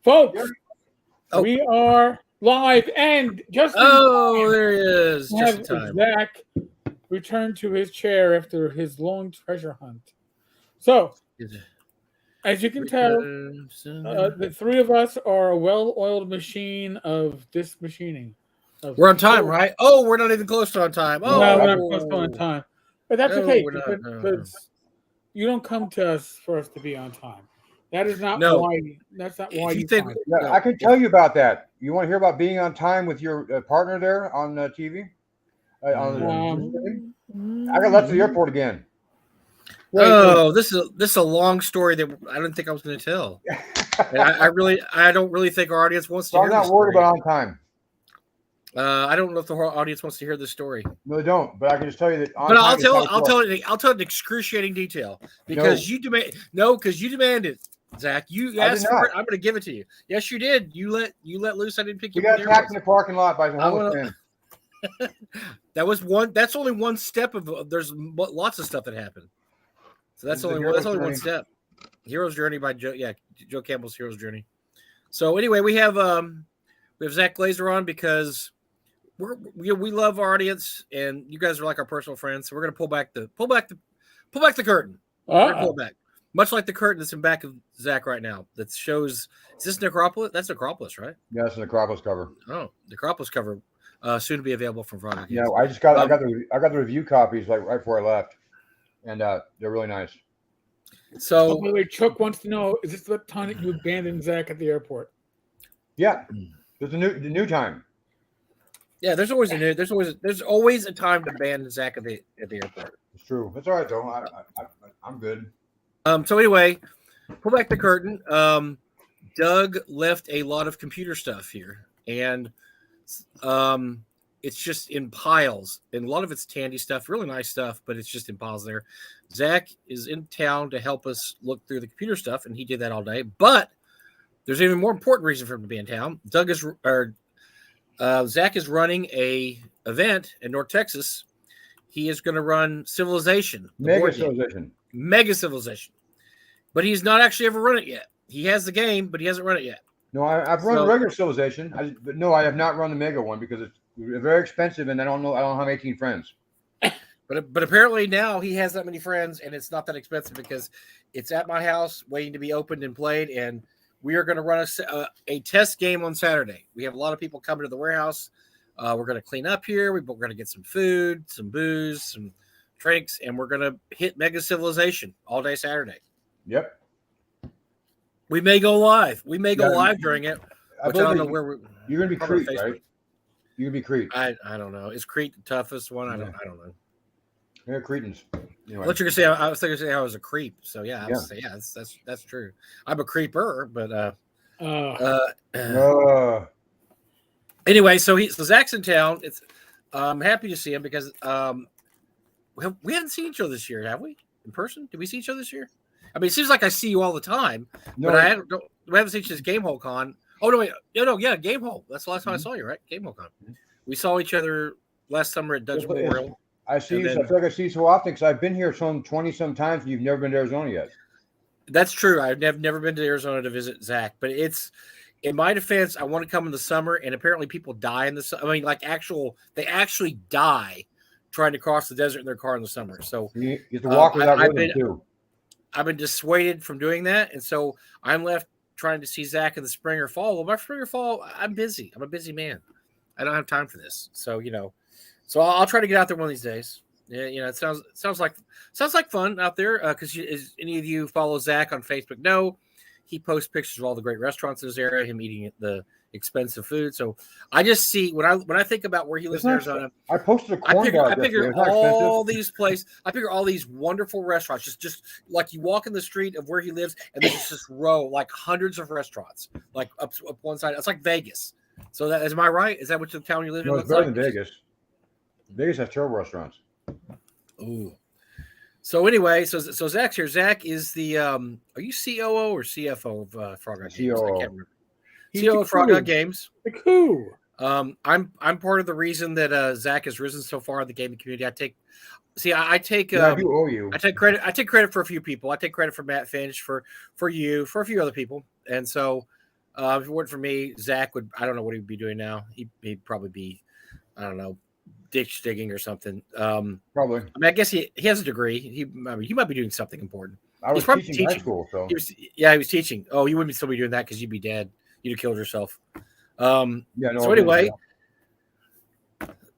Folks, we are live, and just there he is. Just in time. Zach returned to his chair after his long treasure hunt. So, as you can tell, the three of us are a well-oiled machine of disc machining. We're on time, right? Oh, we're not even close to on time. Oh, no, we're not close to on time. But that's okay, because you don't come to us for us to be on time. That is not why. That's not why you think. I can tell you about that. You want to hear about being on time with your partner there on TV? I got left at the airport again. This is a long story that I didn't think I was going to tell. I don't really think our audience wants to hear. I'm not worried about on time. I don't know if the whole audience wants to hear this story. No, they don't. But I can just tell you that. I'll tell it in excruciating detail because you demanded. Zach, you asked for it. I'm going to give it to you. Yes, you did. You let loose. I didn't pick you. We got attacked in the parking lot by the homeless man. That was one. That's only one step of. There's lots of stuff that happened. So that's only one step. Hero's Journey by Joe. Yeah, Joe Campbell's Hero's Journey. So anyway, we have Zach Glazar on because we love our audience and you guys are like our personal friends. So we're going to pull back the curtain. We're going to pull it back. Much like the curtain that's in back of Zach right now, that shows. Is this Necropolis? That's Necropolis, right? Yeah, it's a Necropolis cover. Oh, Necropolis cover, soon to be available from Frog. Yeah, I got the review copies right before I left, and they're really nice. So, by the way, Chuck wants to know: is this the time that you abandoned Zach at the airport? Yeah, there's the new time. Yeah, there's always a time to abandon Zach at the airport. It's true. It's all right though. I'm good. So anyway, pull back the curtain. Doug left a lot of computer stuff here, and it's just in piles. And a lot of it's Tandy stuff, really nice stuff, but it's just in piles there. Zach is in town to help us look through the computer stuff, and he did that all day. But there's an even more important reason for him to be in town. Zach is running a event in North Texas. He is going to run Civilization. Mega Civilization. But he's not actually ever run it yet. He has the game, but he hasn't run it yet. No, I've run regular Civilization. I have not run the Mega one because it's very expensive, and I don't have 18 friends. But apparently now he has that many friends, and it's not that expensive because it's at my house waiting to be opened and played, and we are going to run a test game on Saturday. We have a lot of people coming to the warehouse. We're going to clean up here. We're going to get some food, some booze, some drinks, and we're going to hit Mega Civilization all day Saturday. Yep. We may go live. Live during it. Which I don't know where we're. You're going to be Crete, right? You're going to be Crete. I don't know. Is Crete the toughest one? I don't know. Yeah, Cretans. Anyway. What you're gonna say? I was going to say I was a creep. So yeah, that's true. I'm a creeper, but anyway, so Zach's in town. I'm happy to see him because we haven't seen each other this year, have we? In person? Did we see each other this year? I mean, it seems like I see you all the time, but we haven't seen each other's Game Hole Con. Oh no, wait, Game Hole. That's the last time I saw you, right? Game Hole Con. We saw each other last summer at Doug's Memorial. I see you. I feel like I see you so often because I've been here some 20-some times, and you've never been to Arizona yet. That's true. I've never been to Arizona to visit Zach, but it's. In my defense, I want to come in the summer, and apparently people die in the summer. I mean, they actually die trying to cross the desert in their car in the summer. So you have to walk without rhythm too. I've been dissuaded from doing that, and so I'm left trying to see Zach in the spring or fall. Well, my spring or fall, I'm busy. I'm a busy man. I don't have time for this. So so I'll try to get out there one of these days. Yeah, it sounds like fun out there. Because as any of you follow Zach on Facebook know, he posts pictures of all the great restaurants in his area, him eating the expensive food. So I just see when I think about where he lives in Arizona, I posted a corn bar. I figure all these places. I figure all these wonderful restaurants. Just like you walk in the street of where he lives, and there's this row, like hundreds of restaurants, like up one side. It's like Vegas. So am I right? Is that what the town you live in? No, it's better than Vegas. Vegas has terrible restaurants. Ooh. So anyway, so Zach's here. Zach is the are you COO or CFO of Frog Games? COO. I can't remember. COO of Frog Games. The coup. I'm part of the reason that Zach has risen so far in the gaming community. I take I do owe you. I take credit for a few people. I take credit for Matt Finch, for you, for a few other people. And so If it weren't for me, Zach would. I don't know what he'd be doing now. He'd probably be, I don't know, ditch digging or something. Probably. I mean, I guess he has a degree. He might be doing something important. I was He's probably teaching high school, so he was teaching. Oh, you wouldn't still be doing that because you'd be dead. You'd have killed yourself. yeah. No, So anyway,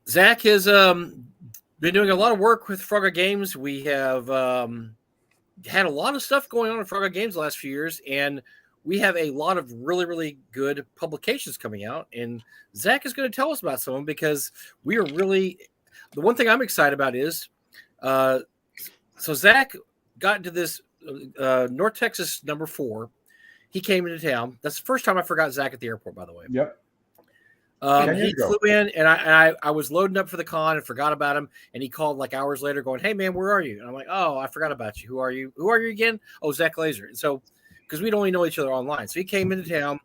Zach has been doing a lot of work with Frogger Games. We have had a lot of stuff going on in Frogger Games the last few years, and we have a lot of really, really good publications coming out. And Zach is going to tell us about some of them because we are really the one thing I'm excited about is so Zach got into this North Texas number 4. He came into town. That's the first time I forgot Zach at the airport, by the way. Yep. He flew in, and I was loading up for the con and forgot about him. And he called like hours later, going, "Hey man, where are you?" And I'm like, "Oh, I forgot about you. Who are you? Who are you again?" "Oh, Zach Glazar." And so, because we'd only know each other online, so he came into town,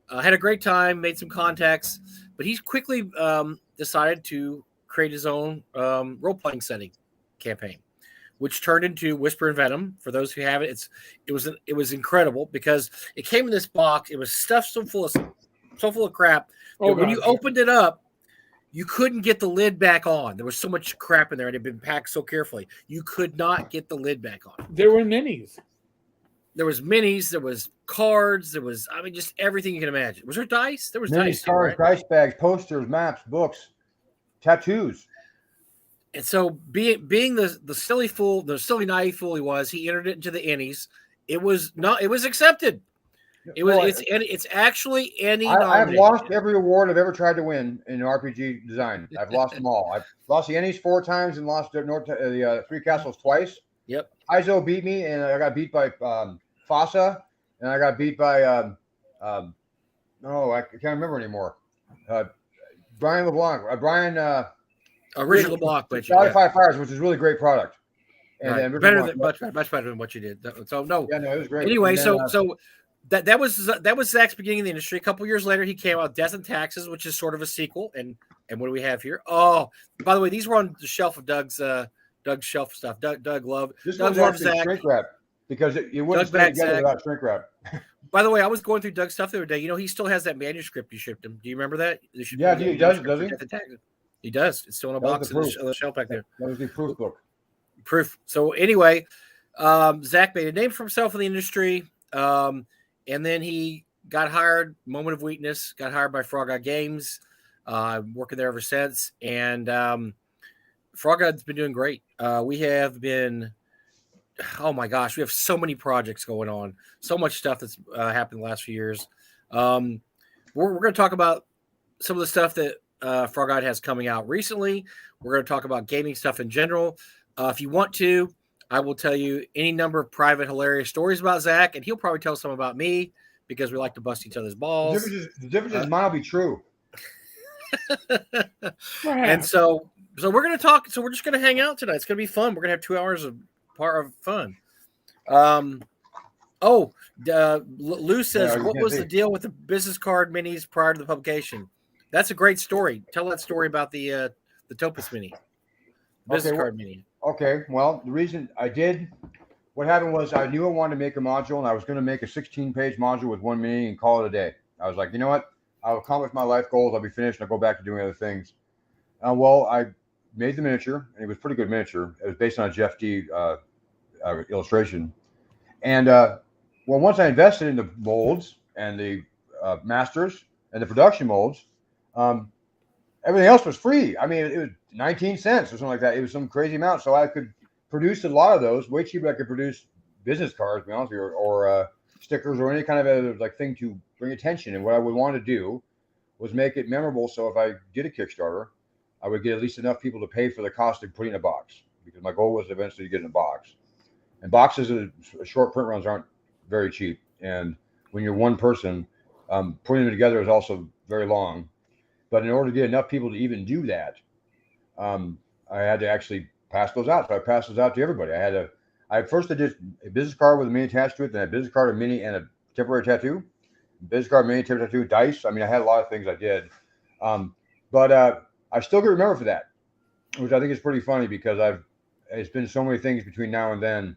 had a great time, made some contacts, but he's quickly decided to create his own role-playing setting campaign, which turned into Whisper and Venom. For those who have it, it was incredible because it came in this box. It was stuffed so full of crap. When you opened it up, you couldn't get the lid back on. There was so much crap in there, and it had been packed so carefully. You could not get the lid back on. There were minis. There was minis. There was cards. There was, I mean, just everything you can imagine. Was there dice? There was dice. Cards, right? dice bags, posters, maps, books, tattoos. And so, being the silly fool, the silly naive fool he was, he entered it into the Ennies. It was accepted. It's actually any. I've lost every award I've ever tried to win in RPG design. I've lost them all. I've lost the Ennies 4 times and lost the Three Castles twice. Yep. Izo beat me, and I got beat by Fossa, and I got beat by I can't remember anymore. Brian LeBlanc, Original LeBlanc, but Spotify Fires, which is really great product. And right. Much better than what you did. So no, yeah, no, it was great. Anyway, then, so that was Zach's beginning in the industry. A couple years later, he came out Death and Taxes, which is sort of a sequel. And what do we have here? Oh, by the way, these were on the shelf of Doug's shelf stuff. Doug loves Zach. Shrink wrap because it wouldn't stay together without shrink wrap. By the way, I was going through Doug's stuff the other day. You know, he still has that manuscript you shipped him. Do you remember that? Yeah, he does. Does he? He does. It's still in a box on the shelf back there. That was the proof book. Proof. So anyway, Zach made a name for himself in the industry. And then he got hired, moment of weakness, got hired by Frog Eye Games, working there ever since. And Frog Eye's been doing great. We have been, oh my gosh, we have so many projects going on, so much stuff that's happened the last few years. We're going to talk about some of the stuff that Frog Eye has coming out recently. We're going to talk about gaming stuff in general. If you want to, I will tell you any number of private, hilarious stories about Zach, and he'll probably tell some about me because we like to bust each other's balls. The difference is mine will be true. And so we're going to talk. So we're just going to hang out tonight. It's going to be fun. We're going to have 2 hours of fun. Lou says, what was the deal with the business card minis prior to the publication? That's a great story. Tell that story about the Topus mini. Business card mini. Okay, well, the reason I did, what happened was I knew I wanted to make a module, and I was going to make a 16-page module with 1 mini and call it a day. I was like, you know what? I'll accomplish my life goals. I'll be finished, and I'll go back to doing other things. Well, I made the miniature, and it was a pretty good miniature. It was based on a Jeff D. Illustration. And, once I invested in the molds and the masters and the production molds, everything else was free. I mean, it was 19 cents or something like that. It was some crazy amount. So I could produce a lot of those way cheaper. I could produce business cards, to be honest with you, or stickers or any kind of a thing to bring attention. And what I would want to do was make it memorable. So if I did a Kickstarter, I would get at least enough people to pay for the cost of putting a box, because my goal was eventually to get in a box. And boxes, short print runs aren't very cheap. And when you're one person, putting them together is also very long. But in order to get enough people to even do that, I had to actually pass those out. So I passed those out to everybody. I did a business card with a mini attached to it, then a business card, a mini, and a temporary tattoo. Business card, mini, temporary tattoo, dice. I mean, I had a lot of things I did. But I still get remembered for that, which I think is pretty funny because it's been so many things between now and then.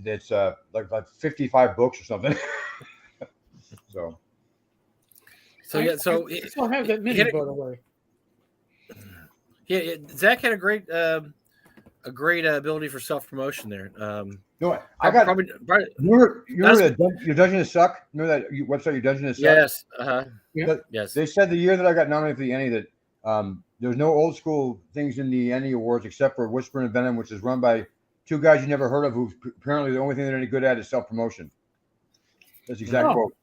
It's like 55 books or something. So I still have that mini, by the way. Yeah, Zach had a great ability for self promotion there. no, I got probably you remember your Dungeons Suck? Remember that website, your Dungeons Suck? Yes. Yes. They said the year that I got nominated for the Emmy that there's no old school things in the Emmy Awards except for Whisper and Venom, which is run by two guys you never heard of who apparently the only thing they're any good at is self promotion. That's the exact quote.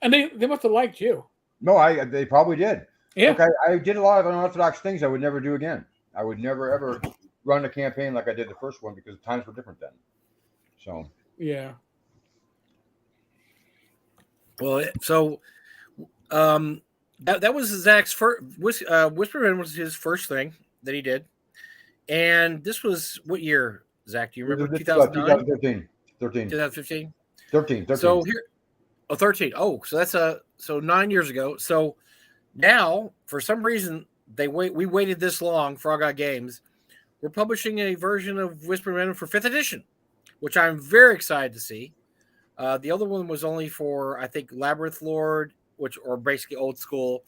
And they must have liked you. No, they probably did. Yeah. Look, I did a lot of unorthodox things I would never do again. I would never ever run a campaign like I did the first one because times were different then. So yeah. Well, so that was Zach's first. Whisperman was his first thing that he did, and this was what year, Zach? Do you remember? 2009? 2015. 13. So here, 13. Oh, so that's so 9 years ago. So now, for some reason, we waited this long. Frog Eye Games, we're publishing a version of Whisper Venom for 5th edition, which I'm very excited to see. The other one was only for, I think, Labyrinth Lord, which are basically old school,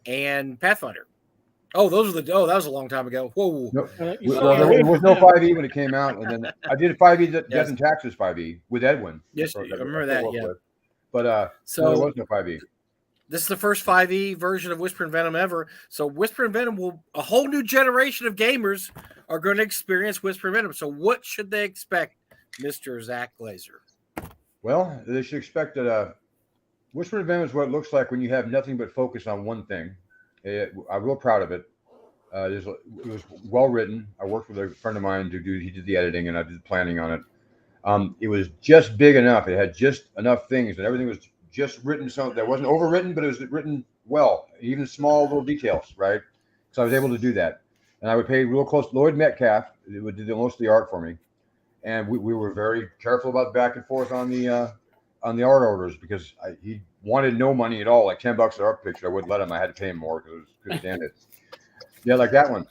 and Pathfinder. Oh, that was a long time ago. Whoa. No, there was no 5e when it came out, and then I did a 5e Death and Taxes 5e with Edwin. Yes, I remember that. Yeah, but so there was no 5e. This is the first 5e version of Whisper and Venom ever. So Whisper and Venom a whole new generation of gamers are going to experience Whisper and Venom. So what should they expect, Mr. Zach Glazar? Well, they should expect that Whisper and Venom is what it looks like when you have nothing but focus on one thing. I'm real proud of it. It was well written. I worked with a friend of mine he did the editing and I did the planning on it. It was just big enough. It had just enough things and everything was just written so that wasn't overwritten, but it was written well, even small little details, right? So I was able to do that. And I would pay real close. Lloyd Metcalf would do most of the art for me. And we were very careful about the back and forth on the art orders because he wanted no money at all, like $10 an art picture. I wouldn't let him. I had to pay him more because I couldn't stand it. Yeah, like that one.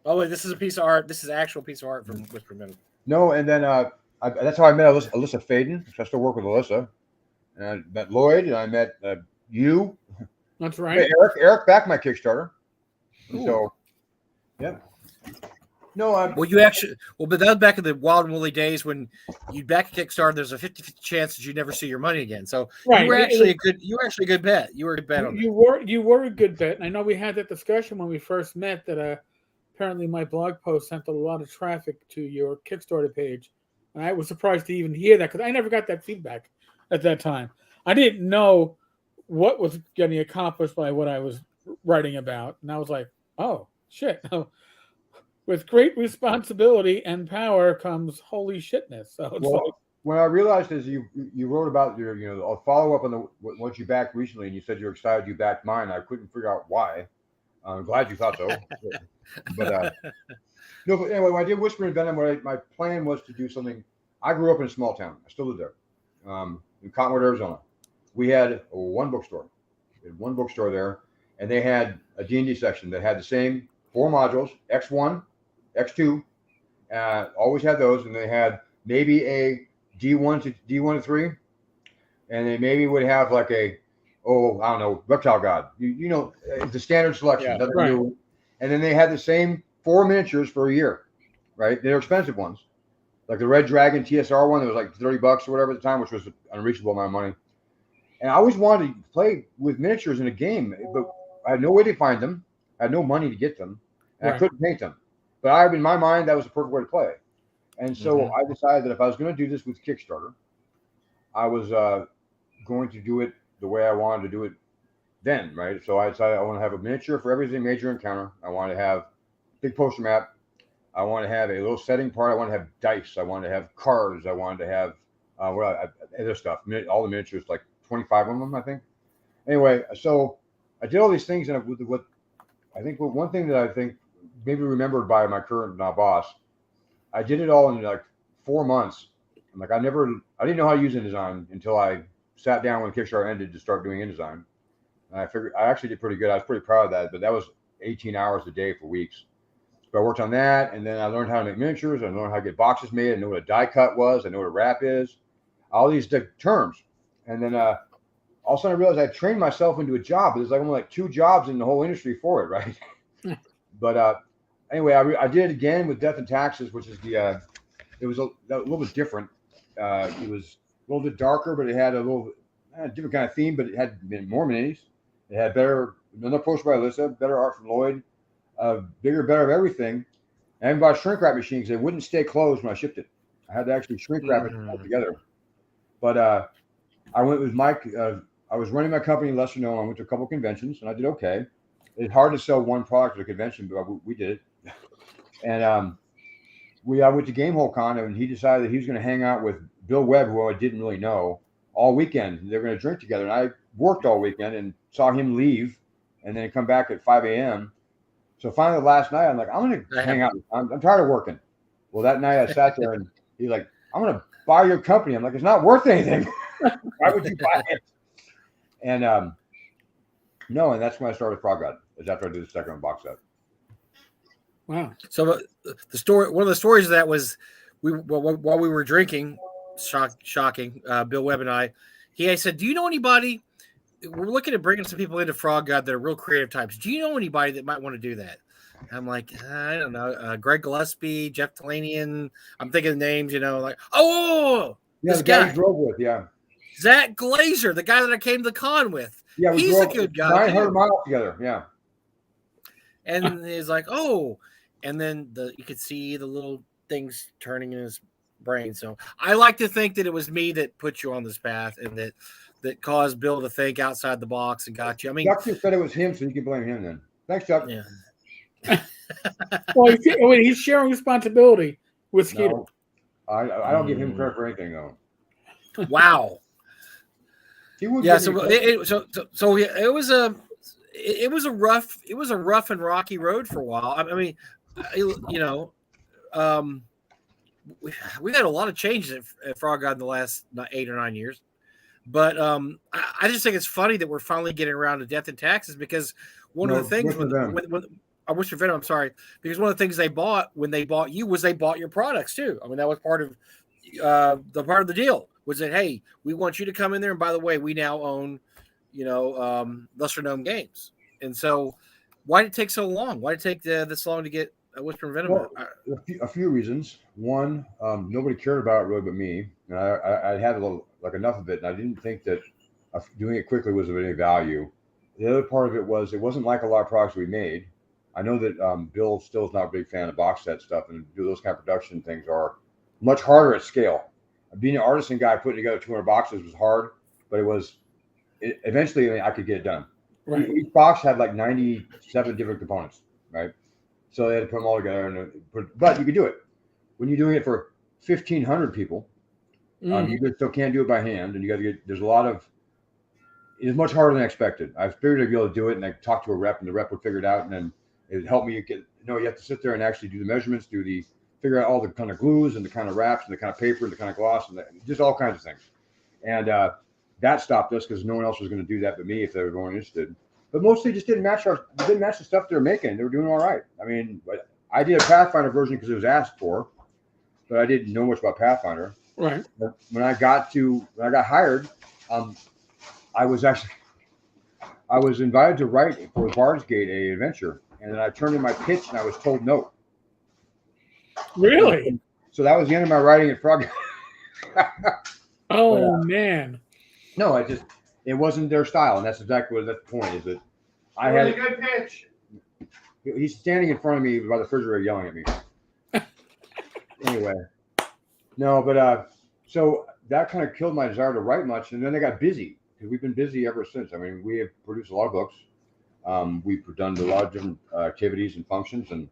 Oh, wait, this is a piece of art. This is an actual piece of art from Whisper Venom. No, and then that's how I met Alyssa Faden. I still work with Alyssa. And I met Lloyd, and I met you. That's right. Eric backed my Kickstarter. So, yeah. No, but that was back in the wild and woolly days when you'd back a Kickstarter. There's a 50-50 chance that you'd never see your money again. So right. You were actually a good bet. You were a good bet on that. You were a good bet. And I know we had that discussion when we first met that apparently my blog post sent a lot of traffic to your Kickstarter page, and I was surprised to even hear that because I never got that feedback at that time. I didn't know what was getting accomplished by what I was writing about, and I was like, "Oh shit!" With great responsibility and power comes holy shitness. So when I realized is you wrote about your a follow up on the what you backed recently, and you said you're excited you backed mine. I couldn't figure out why. I'm glad you thought so. But anyway, when I did Whisper and Venom, my plan was to do something. I grew up in a small town. I still live there, in Cottonwood, Arizona. We had one bookstore. We had one bookstore there, and they had a D&D section that had the same 4 modules, X1, X2, always had those, and they had maybe a D1 to 3, and they maybe would have like I don't know, Reptile God. It's a standard selection. Yeah, right. New. And then they had the same 4 miniatures for a year, right? They're expensive ones, like the Red Dragon TSR one that was like $30 or whatever at the time, which was an unreachable amount of money. And I always wanted to play with miniatures in a game, but I had no way to find them. I had no money to get them, and I couldn't paint them. But in my mind, that was the perfect way to play. And so I decided that if I was going to do this with Kickstarter, I was going to do it the way I wanted to do it then, right? So I decided I want to have a miniature for every major encounter. I want to have big poster map. I want to have a little setting part. I want to have dice. I want to have cards. I wanted to have other stuff. All the miniatures, like 25 of them, I think. Anyway, so I did all these things, and one thing that I think maybe remembered by my current boss, I did it all in like 4 months. I'm like, I didn't know how to use InDesign until I sat down when Kickstarter ended to start doing InDesign. And I figured I actually did pretty good. I was pretty proud of that, but that was 18 hours a day for weeks. So I worked on that, and then I learned how to make miniatures. I learned how to get boxes made. I know what a die cut was. I know what a wrap is. All these terms. And then all of a sudden I realized I trained myself into a job. There's like only like 2 jobs in the whole industry for it, right? But anyway, I did it again with Death and Taxes, which is it was a little bit different. It was a little bit darker, but it had a little different kind of theme, but it had more minis. It had another poster by Alyssa, better art from Lloyd, bigger, better of everything. I haven't bought a shrink wrap machine because they wouldn't stay closed when I shipped it. I had to actually shrink wrap it all together. But I went with Mike. I was running my company in Lesser Known. I went to a couple of conventions, and I did okay. It's hard to sell one product at a convention, but we did it. And I went to Gamehole Con, and he decided that he was going to hang out with Bill Webb, who I didn't really know, all weekend. They were going to drink together. And I worked all weekend and saw him leave and then come back at 5 a.m. So finally, last night, I'm like, I'm going to hang out. I'm tired of working. Well, that night I sat there and he's like, I'm going to buy your company. I'm like, it's not worth anything. Why would you buy it? And no, and that's when I started Frog God, is after I did the second box set. Wow. So the story, one of the stories of that was while we were drinking, shocking, Bill Webb and I said, do you know anybody? We're looking at bringing some people into Frog God that are real creative types. Do you know anybody that might want to do that? And I'm like, I don't know, Greg Gillespie, Jeff Talanian. I'm thinking of names, like, yeah, this guy we drove with, yeah. Zach Glazar, the guy that I came to the con with. Yeah, he's a good guy. 900 miles together, yeah. And he's like, and then you could see the little things turning in his brain. So I like to think that it was me that put you on this path and that caused Bill to think outside the box and got you. I mean, Chuck just said it was him, so you can blame him then. Thanks, Chuck. Yeah. Well, he's sharing responsibility with Skeeter. No, I don't give him credit for anything though. Wow. Yeah. It was a rough and rocky road for a while. I mean, we've had a lot of changes at Frog God in the last 8 or 9 years. But I just think it's funny that we're finally getting around to Death and Taxes because one of the things when I wish for Venom, I'm sorry, because one of the things they bought when they bought you was they bought your products too. I mean, that was part of the deal was that, hey, we want you to come in there. And by the way, we now own, lesser known games. And so why did it take so long? Why did it take this long to get Whisper and Venom? Well, a few reasons. One, nobody cared about it really but me. And I had enough of it. And I didn't think that doing it quickly was of any value. The other part of it wasn't like a lot of products we made. I know that Bill still is not a big fan of box set stuff, and do those kind of production things are much harder at scale. Being an artisan guy putting together 200 boxes was hard, but eventually I could get it done. Right. Each box had like 97 different components, right? So they had to put them all together, but you could do it. When you're doing it for 1,500 people, you still can't do it by hand, and you got to get. It's much harder than I expected. I figured I'd be able to do it, and I talked to a rep, and the rep would figure it out, and then it helped me get. You have to sit there and actually do the measurements, figure out all the kind of glues and the kind of wraps and the kind of paper and the kind of gloss and just all kinds of things. And that stopped us because no one else was going to do that but me if they were going interested. But mostly just didn't match the stuff they were making. They were doing all right. I mean, I did a Pathfinder version because it was asked for, but I didn't know much about Pathfinder. Right. But when I got hired, I was invited to write for Bard's Gate, a adventure, and then I turned in my pitch and I was told no. Really? So that was the end of my writing at Frog. Man. No, it wasn't their style, and that's exactly that's the point. Is that I had a good pitch. He's standing in front of me by the refrigerator yelling at me. Anyway, no, but so that kind of killed my desire to write much, and then I got busy because we've been busy ever since. I mean, we have produced a lot of books. We've done a lot of different activities and functions, and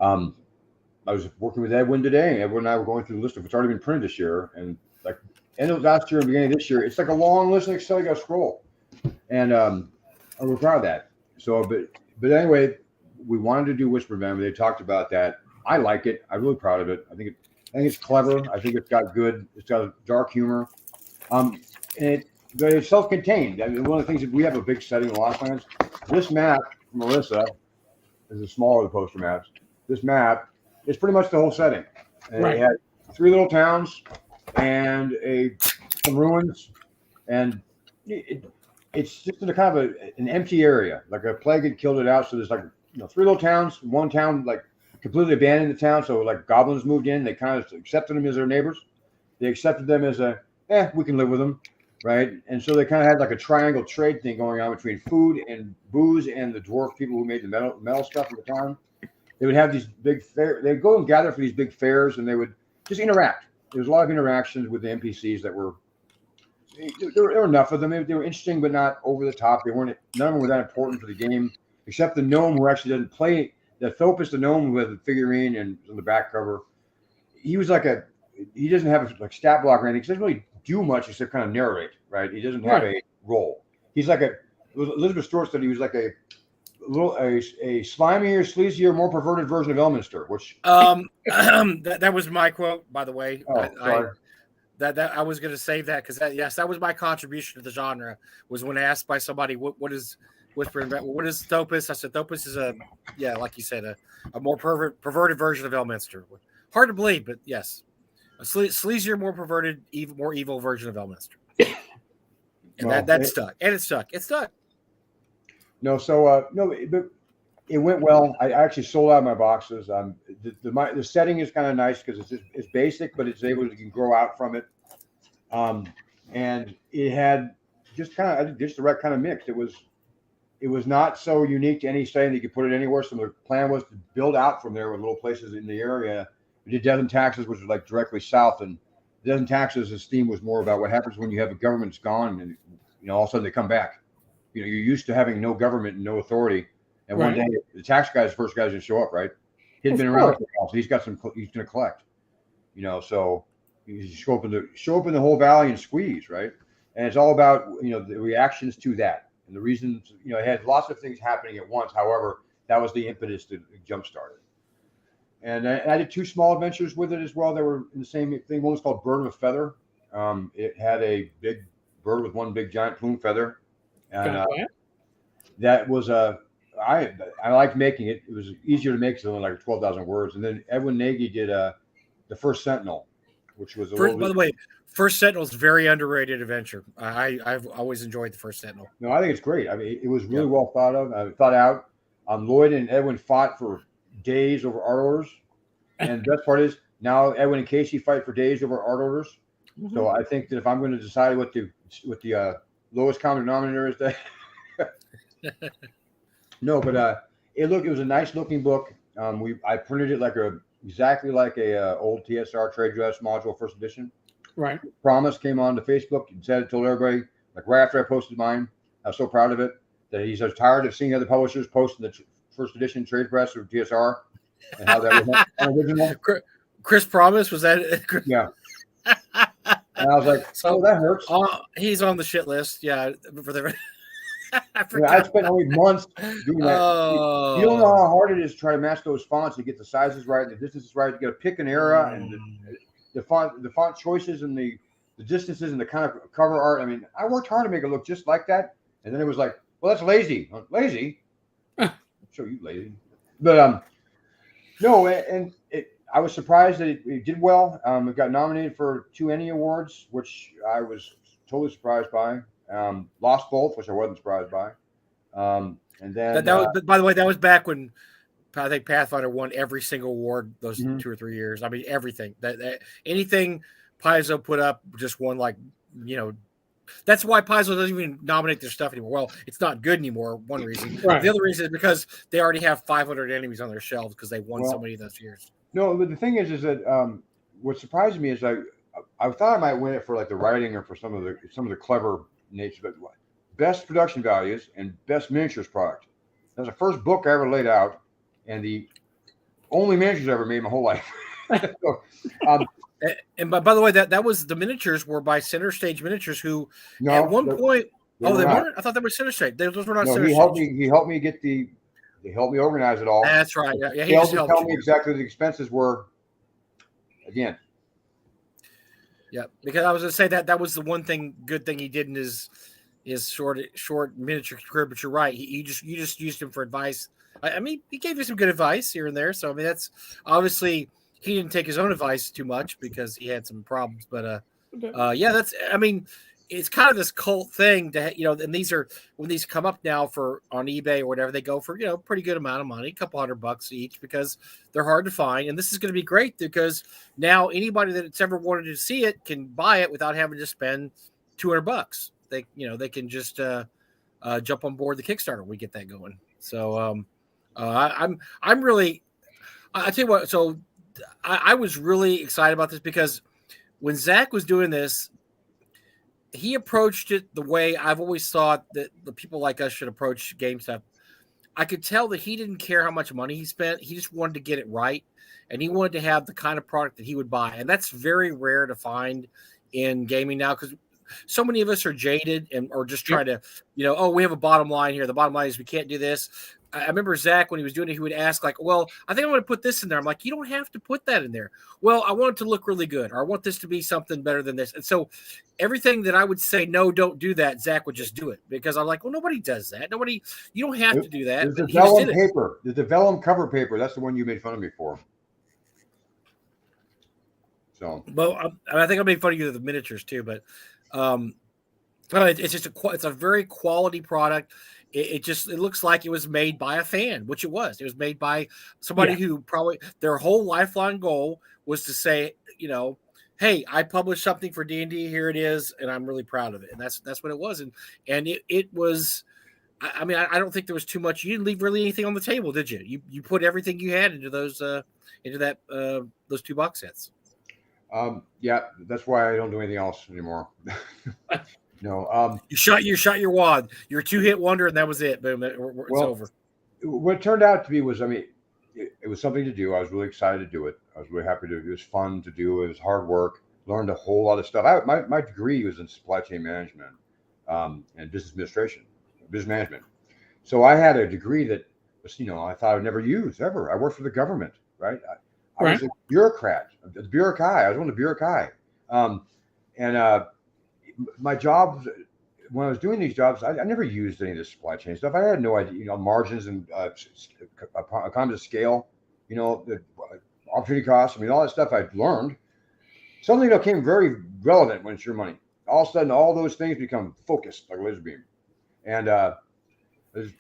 I was working with Edwin today, and Edwin and I were going through the list of what's already been printed this year, and like end of last year and beginning of this year, it's like a long list in Excel you got to scroll, and we're proud of that. So, but anyway, we wanted to do Whisper Venom. They talked about that. I like it. I'm really proud of it. I think it's clever. I think it's got a dark humor. But it's self-contained. I mean, one of the things that we have a big setting in Lost Lands. This map from Melissa is the smaller of the poster maps. This map is pretty much the whole setting. And It had 3 little towns and some ruins and it's just in a kind of an empty area, like a plague had killed it out. So there's like 3 little towns, one town like completely abandoned the town. So like goblins moved in, they kind of accepted them as their neighbors. They accepted them as we can live with them, right? And so they kind of had like a triangle trade thing going on between food and booze and the dwarf people who made the metal stuff in the town. They would have these big fairs. They'd go and gather for these big fairs, and they would just interact. There was a lot of interactions with the NPCs that were. There were enough of them. They were interesting, but not over the top. None of them were that important for the game, except the gnome who actually doesn't play. The Thopus, the gnome with the figurine and on the back cover. He was like he doesn't have a stat block or anything. He doesn't really do much except kind of narrate, right? He doesn't have a role. He's like Elizabeth Stewart said he was like a slimier, sleazier, more perverted version of Elminster, which that was my quote, by the way. Oh, sorry. I was going to save that because that was my contribution to the genre. Was when asked by somebody what is Whispering, what is Thopus? I said Thopus is like you said, a more perverted version of Elminster. Hard to believe, but yes, a sleazier, more perverted, more evil version of Elminster. And that stuck, and it stuck. It stuck. No, so but it went well. I actually sold out my boxes. The setting is kind of nice because it's basic, but it's able to grow out from it. And it had just the right kind of mix. It was not so unique to any setting that you could put it anywhere. So the plan was to build out from there with little places in the area. We did Death and Taxes, which was like directly south, and Death and Taxes, his theme was more about what happens when you have a government that's gone and all of a sudden they come back. You're used to having no government and no authority. And one day the tax guy's the first guy to show up, right? He'd been around for a while, so he's got he's going to collect, so you show up in the whole valley and squeeze, right? And it's all about, the reactions to that. And the reasons, it had lots of things happening at once. However, that was the impetus to jumpstart it. And I did 2 small adventures with it as well. They were in the same thing. One was called Bird of a Feather. It had a big bird with one big giant plume feather. And that was I liked making it. It was easier to make because it was only like 12,000 words. And then Edwin Nagy did the First Sentinel, which was by the way, First Sentinel is very underrated adventure. I've always enjoyed the First Sentinel. No, I think it's great. I mean, it was really well thought out. Lloyd and Edwin fought for days over art orders, and the best part is now Edwin and Casey fight for days over art orders. Mm-hmm. So I think that if I'm going to decide what the lowest common denominator is, that no, but it was a nice looking book. I printed it exactly like a old TSR trade dress module, first edition. Right. Promise came on to Facebook and told everybody, right after I posted mine, I was so proud of it that he's so tired of seeing other publishers posting the first edition trade press or TSR and how that was not original. Chris Promise, was that? Yeah. And I was like, that hurts. He's on the shit list. Yeah. For the I spent only months doing that. You don't know how hard it is to try to match those fonts to get the sizes right, the distances right. You got to pick an era and the font choices and the distances and the kind of cover art. I mean, I worked hard to make it look just like that, and then it was like, well, that's lazy. Lazy? I'll show you lazy. But no, and I was surprised that it did well. It got nominated for 2 Emmy Awards, which I was totally surprised by. Lost both, which I wasn't surprised by. And then that was, by the way, that was back when I think Pathfinder won every single award those 2 or 3 years. I mean, everything that anything Paizo put up just won. That's why Paizo doesn't even nominate their stuff anymore. Well, it's not good anymore. One reason. Right. The other reason is because they already have 500 enemies on their shelves because they won so many of those years. No, but the thing is that what surprised me is I thought I might win it for the writing or for some of the clever nature, but best production values and best miniatures product. That was the first book I ever laid out, and the only miniatures I ever made in my whole life. So, and by the way, that was the miniatures were by Center Stage Miniatures, who at one point they weren't. I thought they were Center Stage. Those were not. No, Center Stage. He helped me get the. They helped me organize it all. That's right. Yeah, he helped me exactly what the expenses were. Again. Yeah, because I was going to say that was the one good thing he did in his short miniature career. But you're right. You just used him for advice. I mean, he gave you some good advice here and there. So I mean, that's obviously he didn't take his own advice too much because he had some problems. But that's. I mean, it's kind of this cult thing to, and these are, when these come up now on eBay or whatever, they go for, pretty good amount of money, a couple $100 each, because they're hard to find. And this is going to be great because now anybody that's ever wanted to see it can buy it without having to spend $200. They can just jump on board the Kickstarter when we get that going. So I'm really, I tell you what, so I was really excited about this because when Zach was doing this, he approached it the way I've always thought that the people like us should approach game stuff. I could tell that he didn't care how much money he spent. He just wanted to get it right. And he wanted to have the kind of product that he would buy. And that's very rare to find in gaming now, because so many of us are jaded or just trying to, we have a bottom line here. The bottom line is we can't do this. I remember Zach, when he was doing it, he would ask like, well, I think I want to put this in there. I'm like, you don't have to put that in there. Well, I want it to look really good, or I want this to be something better than this. And so everything that I would say, no, don't do that, Zach would just do it, because I'm like, well, nobody does that. You don't have to do that. There's the vellum paper. There's the vellum cover paper. That's the one you made fun of me for. So, well, I think I made fun of you of the miniatures too, but it's just it's a very quality product. It looks like it was made by a fan, which it was. It was made by somebody who probably their whole lifelong goal was to say, hey, I published something for D&D. Here it is, and I'm really proud of it. And that's what it was. And it was. I mean, I don't think there was too much. You didn't leave really anything on the table, did you? You put everything you had into those those 2 box sets. Yeah, that's why I don't do anything else anymore. No, you shot your wad. You're a 2-hit wonder, and that was it. Boom, it's over. What it turned out to be was, it was something to do. I was really excited to do it. I was really happy to do it. It was fun to do. It was hard work. Learned a whole lot of stuff. My degree was in supply chain management and business administration, business management. So I had a degree that was, I thought I'd never use ever. I worked for the government, right? I was a bureaucrat, the bureaucrat. I was one of the bureaucrat. My jobs, when I was doing these jobs, I never used any of this supply chain stuff. I had no idea, margins and economies of scale, the opportunity costs. All that stuff I've learned. Something that became very relevant when it's your money. All of a sudden, all those things become focused like a laser beam. And I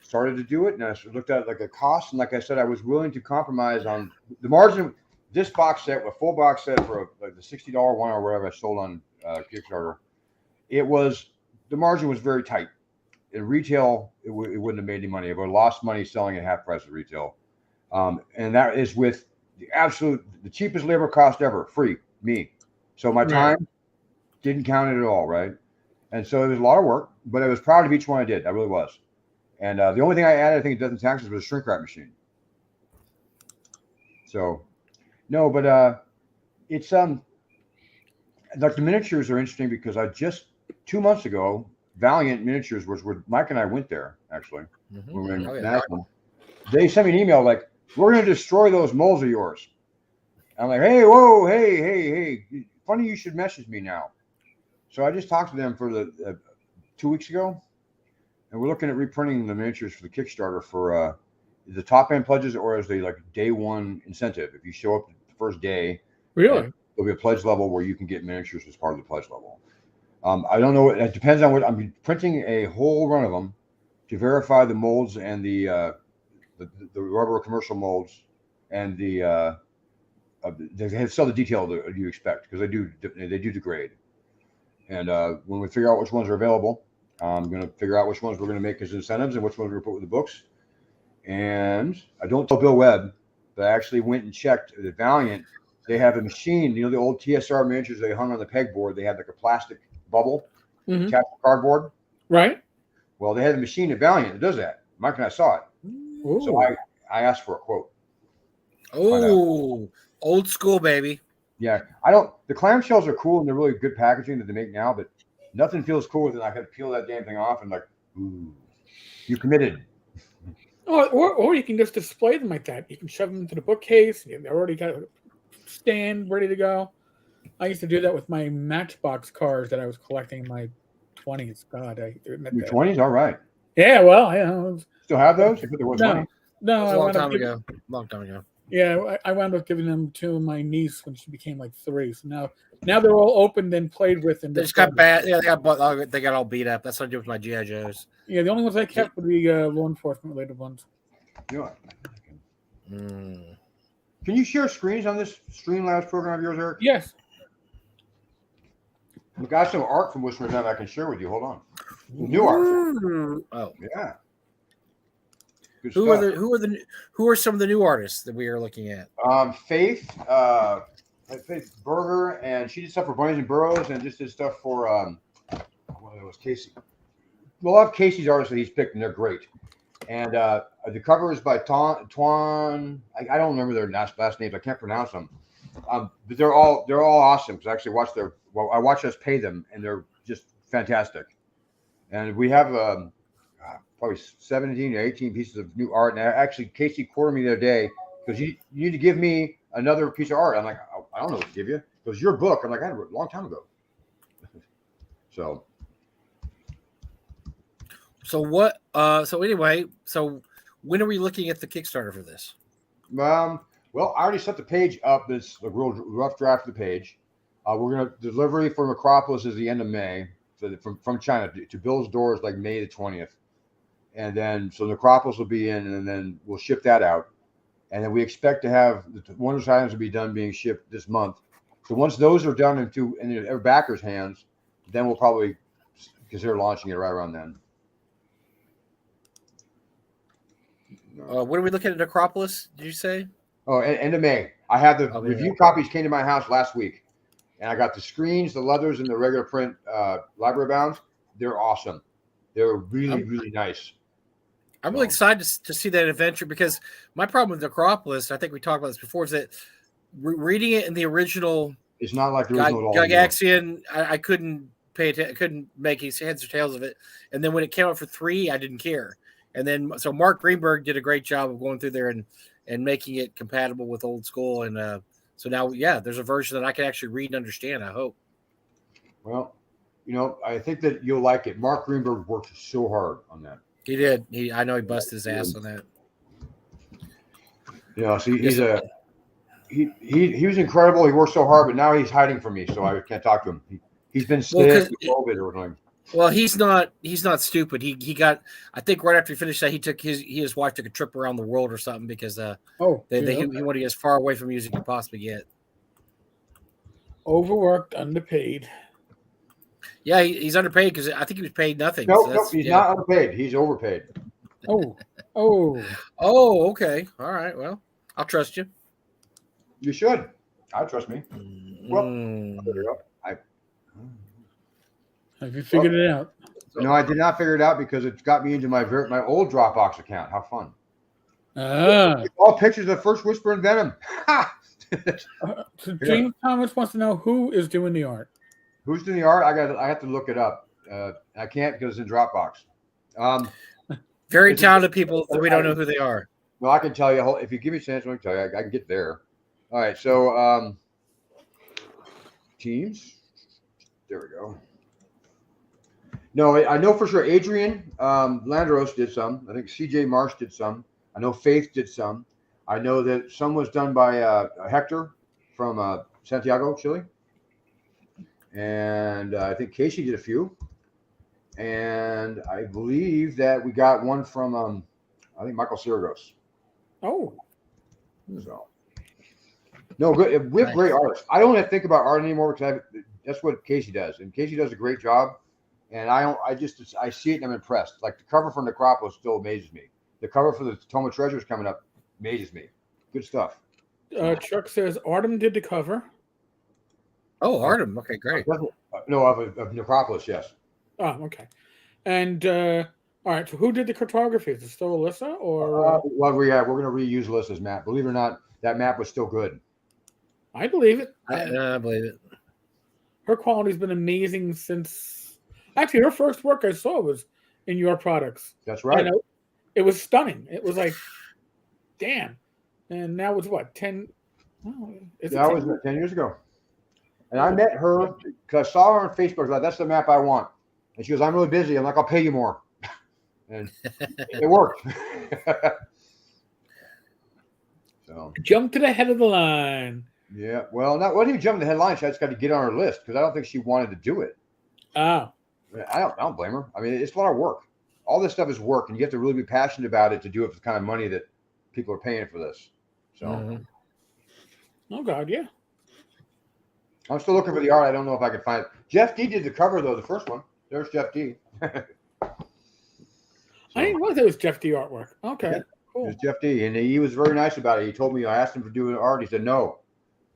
started to do it, and I looked at it like a cost. And like I said, I was willing to compromise on the margin. This box set, a full box set for the $60 one or whatever I sold on Kickstarter, the margin was very tight. In retail, it wouldn't have made any money. I would have lost money selling at half price of retail. And that is with the cheapest labor cost ever, free, me. So my time didn't count it at all, right? And so it was a lot of work, but I was proud of each one I did. I really was. And the only thing I added, I think it doesn't taxes, was a shrink wrap machine. So, no, but it's like the miniatures are interesting because I just 2 months ago, Valiant Miniatures was where Mike and I went there, actually. Mm-hmm. When we were in Nashville. They sent me an email like, we're going to destroy those molds of yours. I'm like, hey, whoa, hey. Funny you should message me now. So I just talked to them for 2 weeks ago. And we're looking at reprinting the miniatures for the Kickstarter for the top end pledges, or as the day one incentive. If you show up the first day, really, there'll be a pledge level where you can get miniatures as part of the pledge level. I don't know. It depends on what I'm printing a whole run of them to verify the molds and the rubber commercial molds and they have still the detail that you expect, because they do degrade. And when we figure out which ones are available, I'm going to figure out which ones we're going to make as incentives and which ones we're going to put with the books. And I don't tell Bill Webb, but I actually went and checked at Valiant. They have a machine, the old TSR miniatures they hung on the pegboard. They had like a plastic bubble attached to cardboard. Right. Well, they had a machine at Valiant that does that. Mike and I saw it. Ooh. So I asked for a quote. Oh, old school, baby. Yeah. The clamshells are cool and they're really good packaging that they make now, but nothing feels cooler than I had to peel that damn thing off and ooh, you committed. Or you can just display them like that. You can shove them into the bookcase. They already got a stand ready to go. I used to do that with my Matchbox cars that I was collecting in my 20s. God, I admit your 20s? All right. Yeah, well, Still have those? If there was money. No, a long time ago. Yeah, I wound up giving them to my niece when she became like 3. So now they're all opened and played with. And They just got bad. Yeah, they got all beat up. That's what I do with my GI Joes. Yeah, the only ones I kept were the law enforcement related ones. You know what? Mm. Can you share screens on this Streamlabs program of yours, Eric? Yes. We got some art from Whisper Time I can share with you. Hold on. New art. Oh, yeah. Good Who stuff. are some of the new artists that we are looking at? Faith Berger, and she did stuff for Bunnies and Burrows, and just did stuff for what was Casey. A lot of Casey's artists that he's picked, and they're great. And the cover is by Twan. I don't remember their last names. I can't pronounce them. But they're all awesome. Because I actually watched I watched us pay them, and they're just fantastic. And we have probably 17 or 18 pieces of new art. And actually, Casey quoted me the other day because you need to give me another piece of art. I'm like, I don't know what to give you. Because your book, I'm like, I had it a long time ago. So what? So anyway, so when are we looking at the Kickstarter for this? Well, I already set the page up. This the real rough draft of the page. We're gonna delivery for Acropolis is the end of May. So from China to Bill's Doors like May the 20th, and then so the Acropolis will be in, and then we'll ship that out, and then we expect to have one of those items will be done being shipped this month. So once those are done in their backers' hands, then we'll probably consider launching it right around then. What are we looking at Acropolis? Did you say? Oh, end of May. I had the review copies came to my house last week, and I got the screens, the leathers, and the regular print library bounds. They're awesome. They're really nice. I'm really excited to see that adventure because my problem with Acropolis, I think we talked about this before, is that reading it in the original, it's not like the original at all. Gygaxian, I couldn't couldn't make heads or tails of it. And then when it came out for $3, I didn't care. And then so Mark Greenberg did a great job of going through there and making it compatible with old school. And so now, there's a version that I can actually read and understand, I hope. Well, I think that you'll like it. Mark Greenberg worked so hard on that. He did. I know he busted his ass on that. So he was incredible. He worked so hard, but now he's hiding from me, so I can't talk to him. He's been sick, COVID or something. Well, he's not stupid. He got, I think right after he finished that, he took his wife took a trip around the world or something because he wanted to get as far away from music as he possibly get. Overworked, underpaid. Yeah, he's underpaid because I think he was paid nothing. No, he's not underpaid. He's overpaid. Oh, okay. All right. Well, I'll trust you. You should. I trust me. Well, have you figured it out? No, I did not figure it out because it's got me into my old Dropbox account. How fun! All pictures of the first Whisper and Venom. So James Thomas wants to know who is doing the art. Who's doing the art? I have to look it up. I can't because it's in Dropbox. Very talented people that we don't know who they are. Well, I can tell you. If you give me a chance, I can tell you. I can get there. All right. So teams. There we go. No, I know for sure Adrian Landros did some. I think CJ Marsh did some. I know Faith did some. I know that some was done by Hector from Santiago, Chile. And I think Casey did a few. And I believe that we got one from, I think, Michael Sirigos. Oh. So. No, good. We have great artists. I don't have to think about art anymore because that's what Casey does. And Casey does a great job. And I see it and I'm impressed. Like the cover for Necropolis still amazes me. The cover for the Toma Treasures coming up amazes me. Good stuff. Chuck says Artem did the cover. Oh, Artem. Okay, great. No, of Necropolis, yes. Oh, okay. And all right, so who did the cartography? Is it still Alyssa or? Well, we're going to reuse Alyssa's map. Believe it or not, that map was still good. I believe it. I believe it. Her quality's been amazing since. Actually, her first work I saw was in your products. That's right. It was stunning. It was like, damn. And now it's what, 10? Oh, that was 10 years ago. And I met her because I saw her on Facebook. I was like, that's the map I want. And she goes, I'm really busy. I'm like, I'll pay you more. And it worked. So jump to the head of the line. Yeah, well, not when you jump to the headline, she just got to get on her list because I don't think she wanted to do it. Oh, I don't blame her. I mean, it's a lot of work. All this stuff is work, and you have to really be passionate about it to do it for the kind of money that people are paying for this. So, oh God, yeah. I'm still looking for the art. I don't know if I can find it. Jeff D did the cover though, the first one. There's Jeff D. I didn't know that was Jeff D artwork. Okay, Yeah. cool. There's Jeff D, and he was very nice about it. He told me I asked him for doing art. He said no,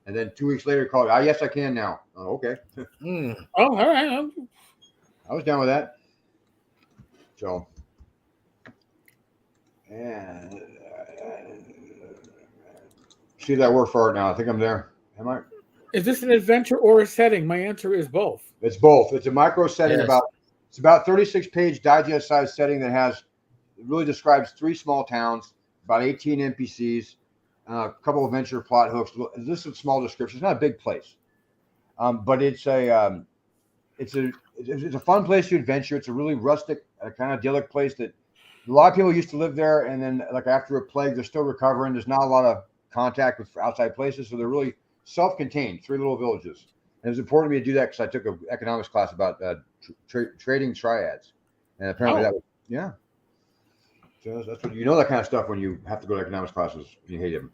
and then 2 weeks later he called. Yes, I can now. Oh, okay. Oh, all right. I was down with that. So, and see that work for art now. I think I'm there. Am I? Is this an adventure or a setting? My answer is both. It's both. It's a micro setting. Yes. It's about 36-page digest size setting that it really describes 3 small towns, about 18 NPCs, a couple of adventure plot hooks. This is a small description. It's not a big place, but it's a fun place to adventure. It's a really rustic, kind of idyllic place that a lot of people used to live there, and then like after a plague, they're still recovering. There's not a lot of contact with outside places, so they're really self-contained, 3 little villages. And it was important to me to do that because I took an economics class about trading triads, and apparently that was So that's what that kind of stuff when you have to go to economics classes. You hate them.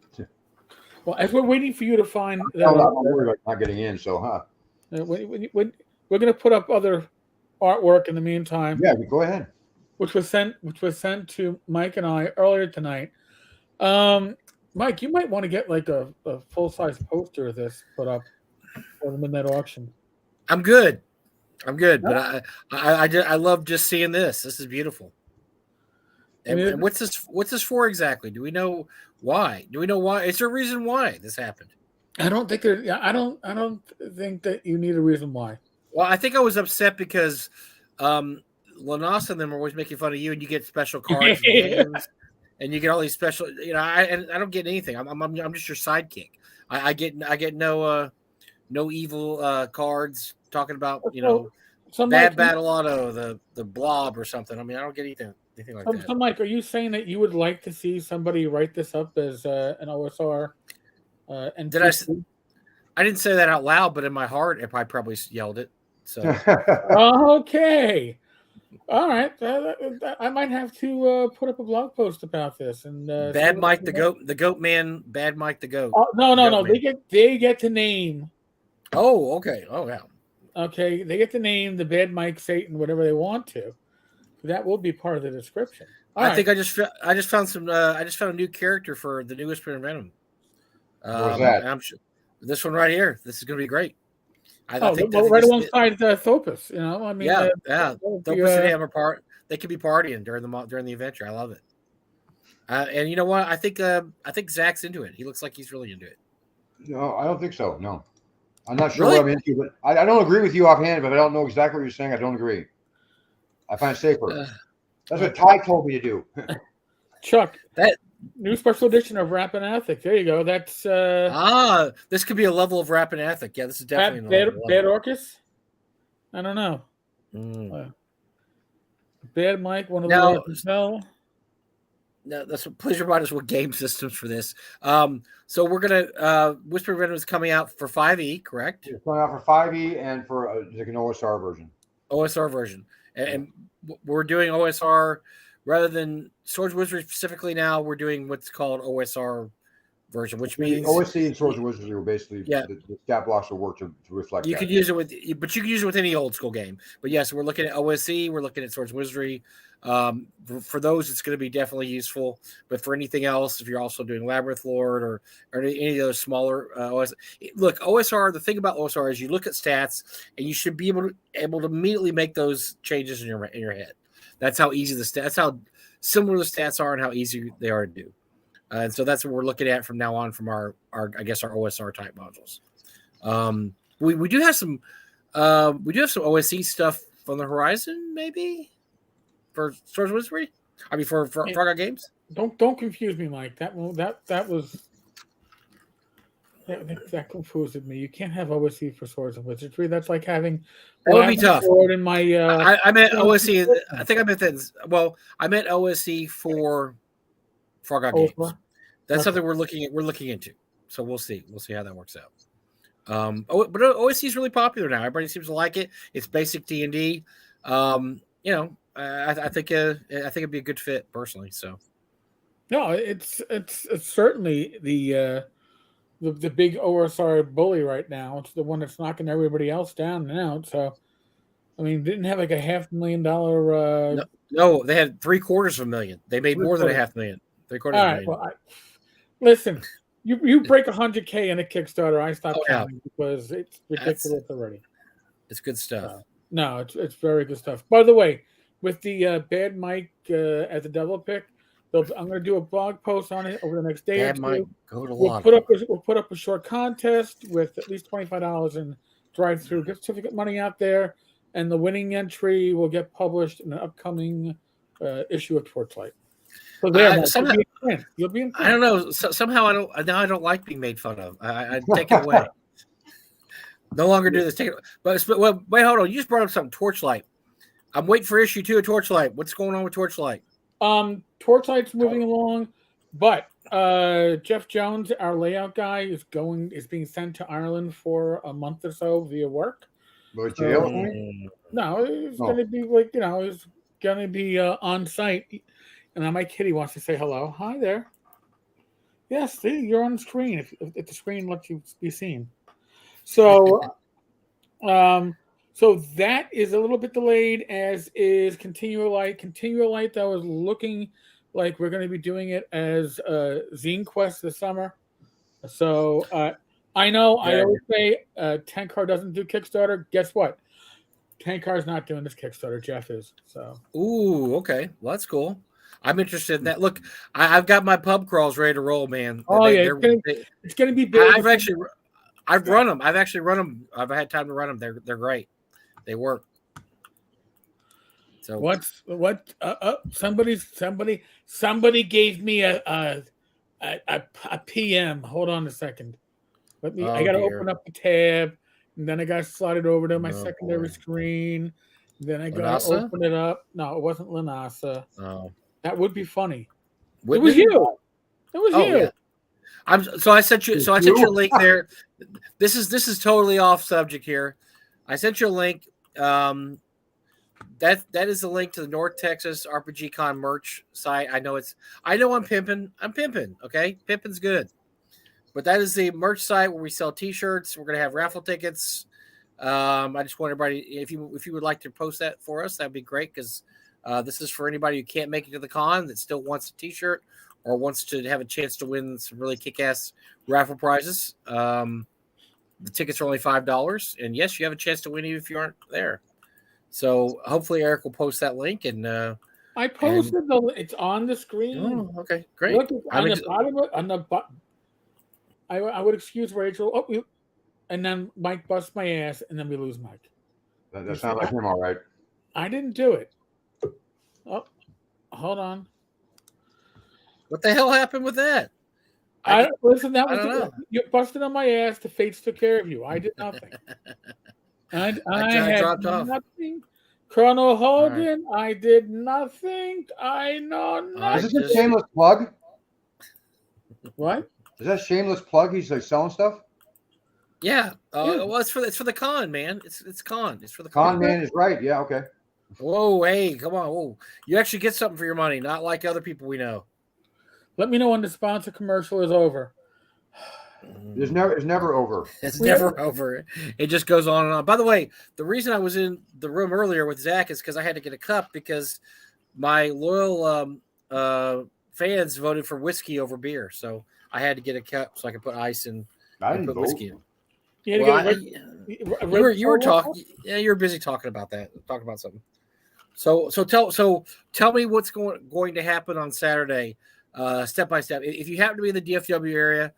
Well, as we're waiting for you to find, I'm worried about not getting in. So, we're going to put up other artwork in the meantime. Yeah, go ahead. Which was sent to Mike and I earlier tonight. Mike, you might want to get like a full-size poster of this put up for the midnight auction. I'm good, but I love just seeing this. This is beautiful. And what's this for exactly? Do we know why? Is there a reason why this happened? I don't think I don't think that you need a reason why. Well, I think I was upset because Lanas and them are always making fun of you, and you get special cards and games, and you get all these special. I don't get anything. I'm just your sidekick. I get no evil cards talking about bad battle auto, the blob or something. I mean, I don't get anything like that. So, Mike, are you saying that you would like to see somebody write this up as an OSR? And I didn't say that out loud, but in my heart, I probably yelled it. So okay, all right. I might have to put up a blog post about this. And Bad Mike the goat man, Bad Mike the goat. No. They get to name. Oh, okay. Oh, yeah. Okay, they get to name the Bad Mike Satan, whatever they want to. That will be part of the description. I think I just found a new character for the newest Whisper and Venom. Where's that? I'm sure this one right here. This is going to be great. I think right alongside Thopus. I mean, Thopus and him are part. They could be partying during the adventure. I love it. And you know what? I think Zach's into it. He looks like he's really into it. No, I don't think so. No, I'm not sure what I'm into, but I don't agree with you offhand. But I don't know exactly what you're saying. I don't agree. I find it safer. That's what Ty told me to do. Chuck, that new special edition of Rappanathic. There you go. That's this could be a level of Rappanathic. Yeah, this is definitely Bad Orcus. I don't know. Bad Mike, one of the no. No, please remind us what game systems for this. So we're gonna Whisper Venom is coming out for 5e, correct? It's coming out for 5e and for like an OSR version. OSR version, and we're doing OSR rather than Swords and Wizardry specifically. Now we're doing what's called OSR version, which means OSC and Swords and Wizardry were basically the stat blocks will work to reflect. You could use it with any old school game. But yes, we're looking at OSC. We're looking at Swords and Wizardry. For those, it's going to be definitely useful. But for anything else, if you're also doing Labyrinth Lord or any of those smaller OSR. The thing about OSR is you look at stats and you should be able to immediately make those changes in your head. That's how easy that's how similar the stats are and how easy they are to do. And so that's what we're looking at from now on from our OSR type modules. We do have some OSC stuff on the horizon, maybe for Swords and Wizardry. I mean for Frog Games. Don't confuse me, Mike. That confused me. You can't have OSC for Swords and Wizardry. That's like having. That would be tough. In my, I meant OSC. I think I meant that. Well, I meant OSC for Frog Games. That's something we're looking into. So we'll see. We'll see how that works out. But OSC is really popular now. Everybody seems to like it. It's basic D&D. I think it'd be a good fit personally. So no, it's certainly the big OSR bully right now. It's the one that's knocking everybody else down and out. So, I mean, didn't have like a $500,000. No, they had $750,000. They made more than $500,000. $750,000. All right. Well, listen, you break 100K in a Kickstarter, I stop counting because it's ridiculous already. It's good stuff. No, it's very good stuff. By the way, with the Bad Mike at the Devil Pick, I'm going to do a blog post on it over the next day or two. Mike, go to we'll put up a short contest with at least $25 in drive-through gift certificate money out there, and the winning entry will get published in an upcoming issue of Torchlight. So there, you'll be in print. I don't know. Somehow I don't like being made fun of. I take it away. No longer do this. Take it. But wait, hold on. You just brought up something. Torchlight. I'm waiting for issue 2 of Torchlight. What's going on with Torchlight? Torchlight's moving along, but Jeff Jones, our layout guy, is being sent to Ireland for a month or so via work. But jail? No, it's going to be like it's going to be on site. And now my kitty wants to say hello. Hi there. Yes, see, you're on the screen if the screen lets you be seen. So, so that is a little bit delayed, as is Continual Light. Continual Light, though, is looking like we're going to be doing it as Zine Quest this summer. So I know I always say Tenkar doesn't do Kickstarter. Guess what? Tenkar's not doing this Kickstarter. Jeff is. So. Ooh, okay. Well, that's cool. I'm interested in that. Look, I've got my pub crawls ready to roll, man. Oh, it's going to be big. I've run them. I've actually run them. I've had time to run them. They're great. They work. So somebody gave me a PM. Hold on a second. I got to open up the tab, and then I got to slide it over to my secondary screen. Then I got to open it up. No, it wasn't Lanasa. Oh, that would be funny. It was you. It was you. Yeah. I sent you a link there. This is totally off subject here. I sent you a link. That is the link to the North Texas RPG Con merch site. I know I'm pimping. Okay, pimping's good. But that is the merch site where we sell T-shirts. We're gonna have raffle tickets. I just want everybody, if you would like to post that for us, that'd be great, because this is for anybody who can't make it to the con that still wants a T-shirt or wants to have a chance to win some really kick-ass raffle prizes. The tickets are only $5, and yes, you have a chance to win even if you aren't there. So hopefully Eric will post that link, and I posted it's on the screen. Oh, okay, great. Look, on the bottom. I would excuse Rachel. Oh, and then Mike busts my ass, and then we lose Mike. That sounds like him, all right. I didn't do it. Oh, hold on. What the hell happened with that? Listen, that was you busted on my ass. The fates took care of you. I did nothing. I had dropped nothing. Colonel Hogan, right. I did nothing. I know nothing. Is this a shameless plug? What? Is that a shameless plug? He's like selling stuff? Yeah. Well, it's for the con, man. It's con. It's for the con. Man is right. Yeah. Okay. Whoa. Hey, come on. Whoa. You actually get something for your money, not like other people we know. Let me know when the sponsor commercial is over. It's never over. It's never over. It just goes on and on. By the way, the reason I was in the room earlier with Zach is because I had to get a cup, because my loyal fans voted for whiskey over beer. So I had to get a cup so I could put ice in and put whiskey in. You were talking. Yeah, you were busy talking about that. Talking about something. So tell me what's going to happen on Saturday, step by step. If you happen to be in the DFW area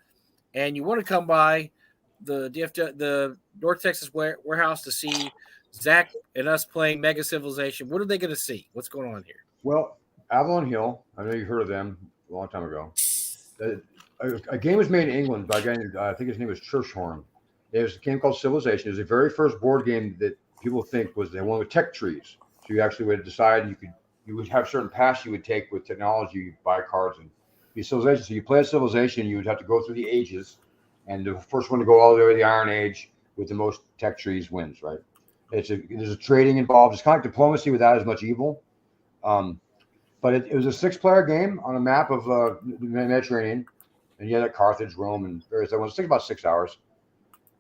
and you want to come by the North Texas warehouse to see Zach and us playing Mega Civilization, what are they going to see? What's going on here? Well, Avalon Hill, I know you've heard of them a long time ago. A game was made in England by a guy, I think his name was Churchhorn. It was a game called Civilization. It was the very first board game that people think was the one with tech trees. So you actually would decide you would have certain paths you would take with technology. You buy cards, and the civilization. So you play a civilization, you would have to go through the ages, and the first one to go all the way to the Iron Age with the most tech trees wins, right? There's a trading involved. It's kind of like diplomacy without as much evil. But it was a 6-player game on a map of the Mediterranean, and you had Carthage, Rome, and various other ones. It takes about 6 hours.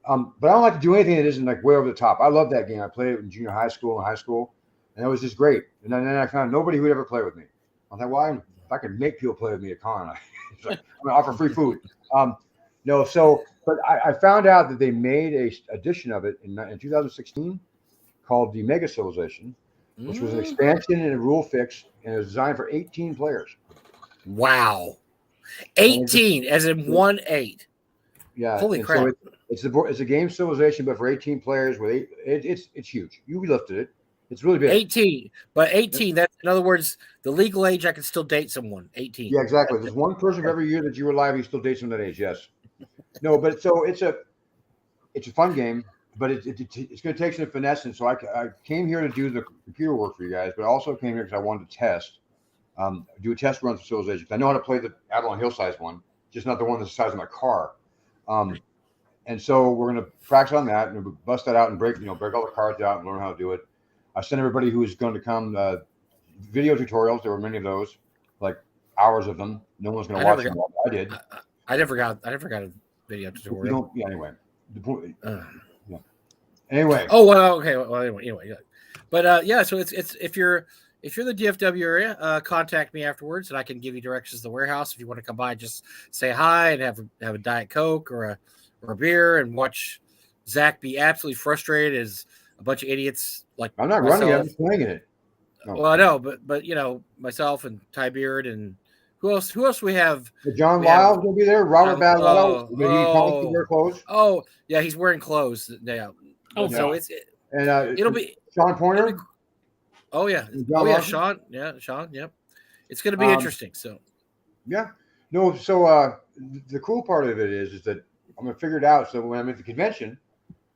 But I don't like to do anything that isn't like way over the top. I love that game. I played it in junior high school and high school, and it was just great. And then I found nobody who would ever play with me. I thought, well, if I could make people play with me at con, I'm going to offer free food. But I found out that they made a edition of it in 2016 called the Mega Civilization, which was an expansion and a rule fix, and it was designed for 18 players. Wow. 18, as in 1-8. Yeah. Holy crap. So it's a game Civilization, but for 18 players with it's huge. You lifted it. It's really big. 18. But 18, that's in other words, the legal age I can still date someone. 18. Yeah, exactly. There's one person every year that you were alive, you still date someone that age, yes. No, but so it's a fun game, but it's going to take some finesse. And so I came here to do the computer work for you guys, but I also came here because I wanted to test, do a test run for Civilization. I know how to play the Avalon Hill size one, just not the one that's the size of my car. And so we're going to practice on that and bust that out and break all the cards out and learn how to do it. I sent everybody who is going to come video tutorials. There were many of those, like hours of them. No one's going to watch them. I did. I never got a video tutorial. Anyway. Yeah. Anyway. Oh well, okay. Well, anyway. Yeah. But so it's if you're the DFW area, contact me afterwards, and I can give you directions to the warehouse. If you want to come by, just say hi and have a Diet Coke or a beer and watch Zach be absolutely frustrated as a bunch of idiots like I'm not myself. running. I'm just playing in it. Oh. Well, I know, but myself and Ty Beard and who else we have? John Lyle's going to be there. Robert Badwell. Wear clothes. Oh, yeah, he's wearing clothes. Yeah. Oh, so and it'll be Sean Pointer. Oh yeah. Sean. Yeah, Sean. Yep. It's going to be interesting. So. Yeah. No. So the cool part of it is that I'm going to figure it out. So when I'm at the convention,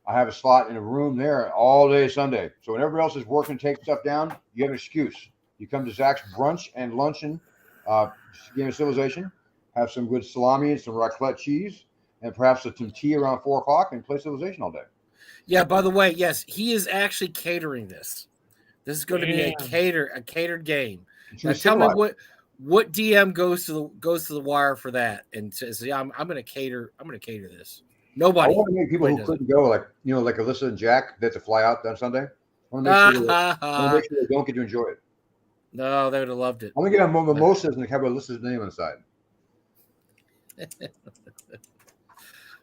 I have a slot in a room there all day Sunday. So when everybody else is working, take stuff down, you have an excuse. You come to Zach's brunch and luncheon. Game of Civilization, have some good salami and some raclette cheese, and perhaps some tea around 4 o'clock, and play Civilization all day. Yeah. By the way, yes, he is actually catering this. This is going to be a catered game. Now, tell me what DM goes to the wire for that and says, "Yeah, I'm going to cater. I'm going to cater this." Nobody. I want to make people who couldn't go, like Alyssa and Jack, that to fly out on Sunday. I want to make sure they don't get to enjoy it. No, they would have loved it. I'm gonna get a mimosas and have Alyssa's name on the side.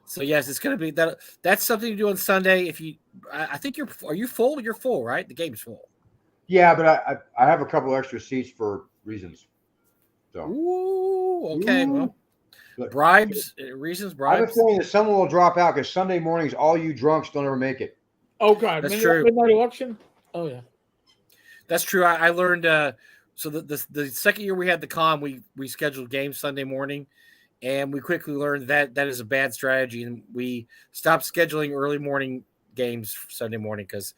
So yes, it's gonna be that. That's something to do on Sunday. I think are you full? You're full, right? The game's full. Yeah, but I have a couple extra seats for reasons. So. Ooh, okay. Well, bribes. I have a feeling that someone will drop out because Sunday mornings, all you drunks don't ever make it. Oh God, that's true. Midnight election. Oh yeah. That's true. I learned. So the second year we had the con, we scheduled games Sunday morning, and we quickly learned that is a bad strategy, and we stopped scheduling early morning games Sunday morning because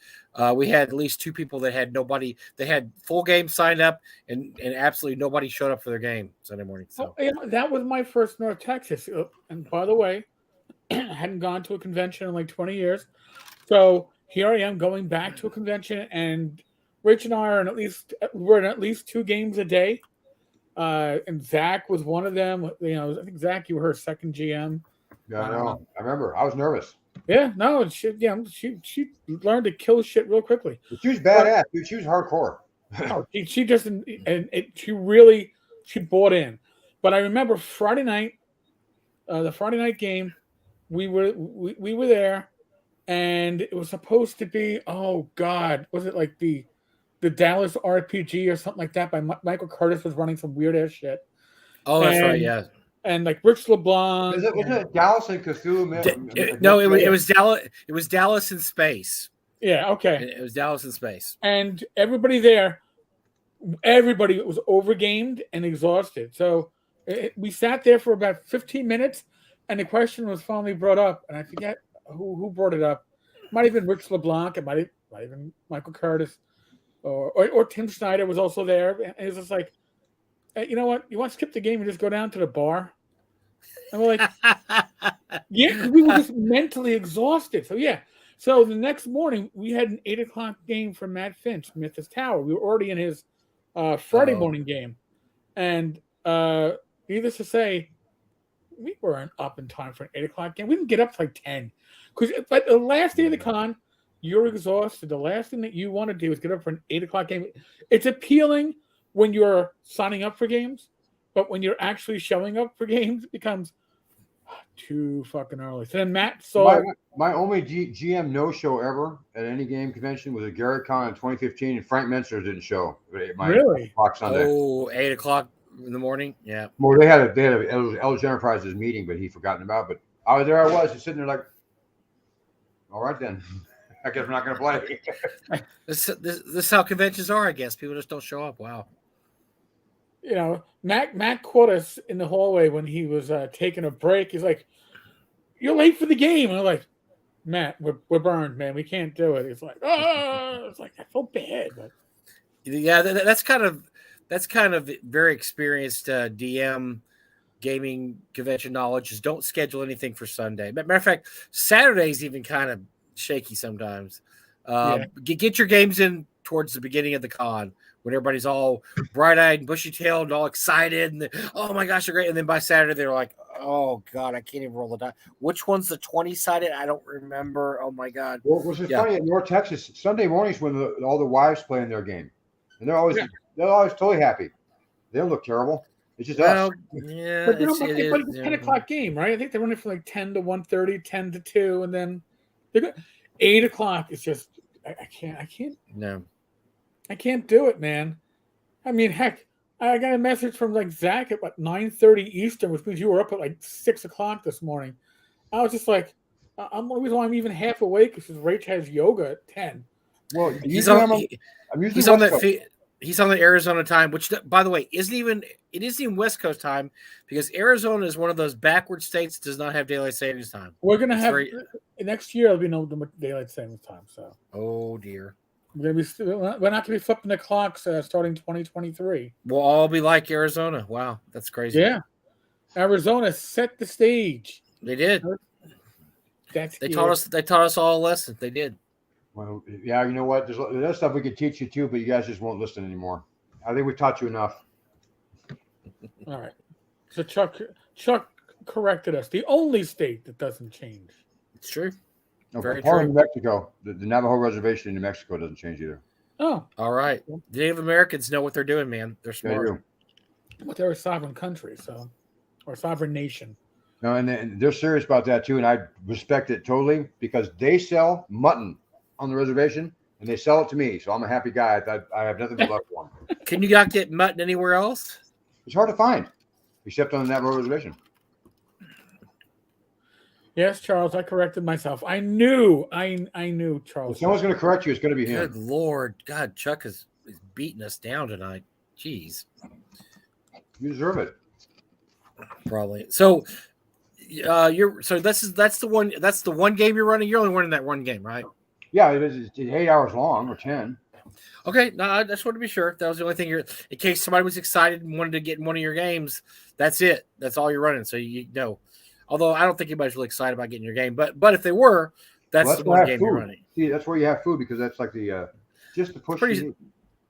we had at least 2 people that had nobody. They had full games signed up, and absolutely nobody showed up for their game Sunday morning. So that was my first North Texas, and by the way, I hadn't gone to a convention in like 20 years, so here I am going back to a convention and. Rich and I are in at least 2 games a day, and Zach was one of them. I think Zach, you were her second GM. Yeah, I know. I remember. I was nervous. Yeah, no, she learned to kill shit real quickly. But she was badass, dude. She was hardcore. She bought in. But I remember Friday night, the Friday night game, we were there, and it was supposed to be, oh God, was it like the Dallas RPG or something like that by Michael Curtis was running some weird ass shit. Oh, that's right, yeah. And like Rich LeBlanc. Was it Dallas and Cthulhu? No, it was Dallas. It was Dallas in space. Yeah, okay. It was Dallas in space. And everybody there, was overgamed and exhausted. So we sat there for about 15 minutes, and the question was finally brought up, and I forget who brought it up. It might have been Rich LeBlanc. It might have been Michael Curtis. Or Tim Snyder was also there. And it was just like, you know what? You want to skip the game and just go down to the bar? And we're like, yeah, 'cause we were just mentally exhausted. So yeah. So the next morning we had an 8:00 game for Matt Finch, Memphis Tower. We were already in his Friday morning game, and needless to say, we weren't up in time for an 8:00 game. We didn't get up till like 10, because but the last day of the con, you're exhausted. The last thing that you want to do is get up for an 8:00 game. It's appealing when you're signing up for games, but when you're actually showing up for games, it becomes too fucking early. So then Matt saw my only GM no show ever at any game convention was at Garrett Con in 2015, and Frank Menzer didn't show. Really? 8:00 Sunday. Oh, 8:00 in the morning. Yeah. Well, they had a LG Enterprises meeting, but he forgotten about. But I was just sitting there like, all right then, I guess we're not going to play. This is how conventions are, I guess. People just don't show up. Wow. You know, Matt caught us in the hallway when he was taking a break. He's like, "You're late for the game." And I'm like, "Matt, we're burned, man. We can't do it." He's like, "Oh," it's like I feel bad, but yeah, that's kind of very experienced DM gaming convention knowledge. Is don't schedule anything for Sunday. Matter of fact, Saturday's even kind of shaky sometimes. Get your games in towards the beginning of the con, when everybody's all bright-eyed and bushy-tailed and all excited, and oh my gosh, they're great. And then by Saturday, they're like, oh God, I can't even roll the die. Which one's the 20-sided? I don't remember. Oh my God. Well, which is funny in North Texas, Sunday mornings when all the wives play in their game, and they're always totally happy. They don't look terrible. It's just us. Yeah, but it's a 10:00 game, right? I think they're running from like 10 to 1:30, 10 to 2, and then they're good. 8:00 is just I can't. No. I can't do it, man. I mean, heck, I got a message from like Zach at like 9:30 Eastern, which means you were up at like 6:00 this morning. I was just like, I'm the reason why I'm even half awake because Rach has yoga at 10. Well, he's on the Arizona time, which, by the way, isn't even West Coast time, because Arizona is one of those backward states that does not have daylight savings time. We're gonna have next year. There'll be no daylight savings time. So, oh dear. We're not going to be flipping the clocks starting 2023. We'll all be like Arizona. Wow, that's crazy. Yeah, Arizona set the stage. They did. They taught us all a lesson. They did. Well, yeah, you know what? There's stuff we could teach you too, but you guys just won't listen anymore. I think we taught you enough. All right. So Chuck corrected us. The only state that doesn't change. It's true. No, part of New Mexico, the Navajo reservation in New Mexico doesn't change either. Oh, all right. The Native Americans know what they're doing, man. They're smart. But they're a sovereign country, or sovereign nation. No, and they're serious about that too, and I respect it totally because they sell mutton on the reservation and they sell it to me, so I'm a happy guy. I have nothing but love for them. Can you not get mutton anywhere else? It's hard to find, except on the Navajo reservation. Yes, Charles, I corrected myself. I knew, Charles. If someone's going to correct you, it's going to be him. Good Lord. God, Chuck is beating us down tonight. Jeez. You deserve it. Probably. So that's the one game you're running. You're only running that one game, right? Yeah, it's 8 hours long or 10. Okay, no, I just wanted to be sure. That was the only thing in case somebody was excited and wanted to get in one of your games. That's it. That's all you're running. So you know. Although I don't think anybody's really excited about getting your game, but if they were, that's the one game you're running. See, that's where you have food because that's like the just the push.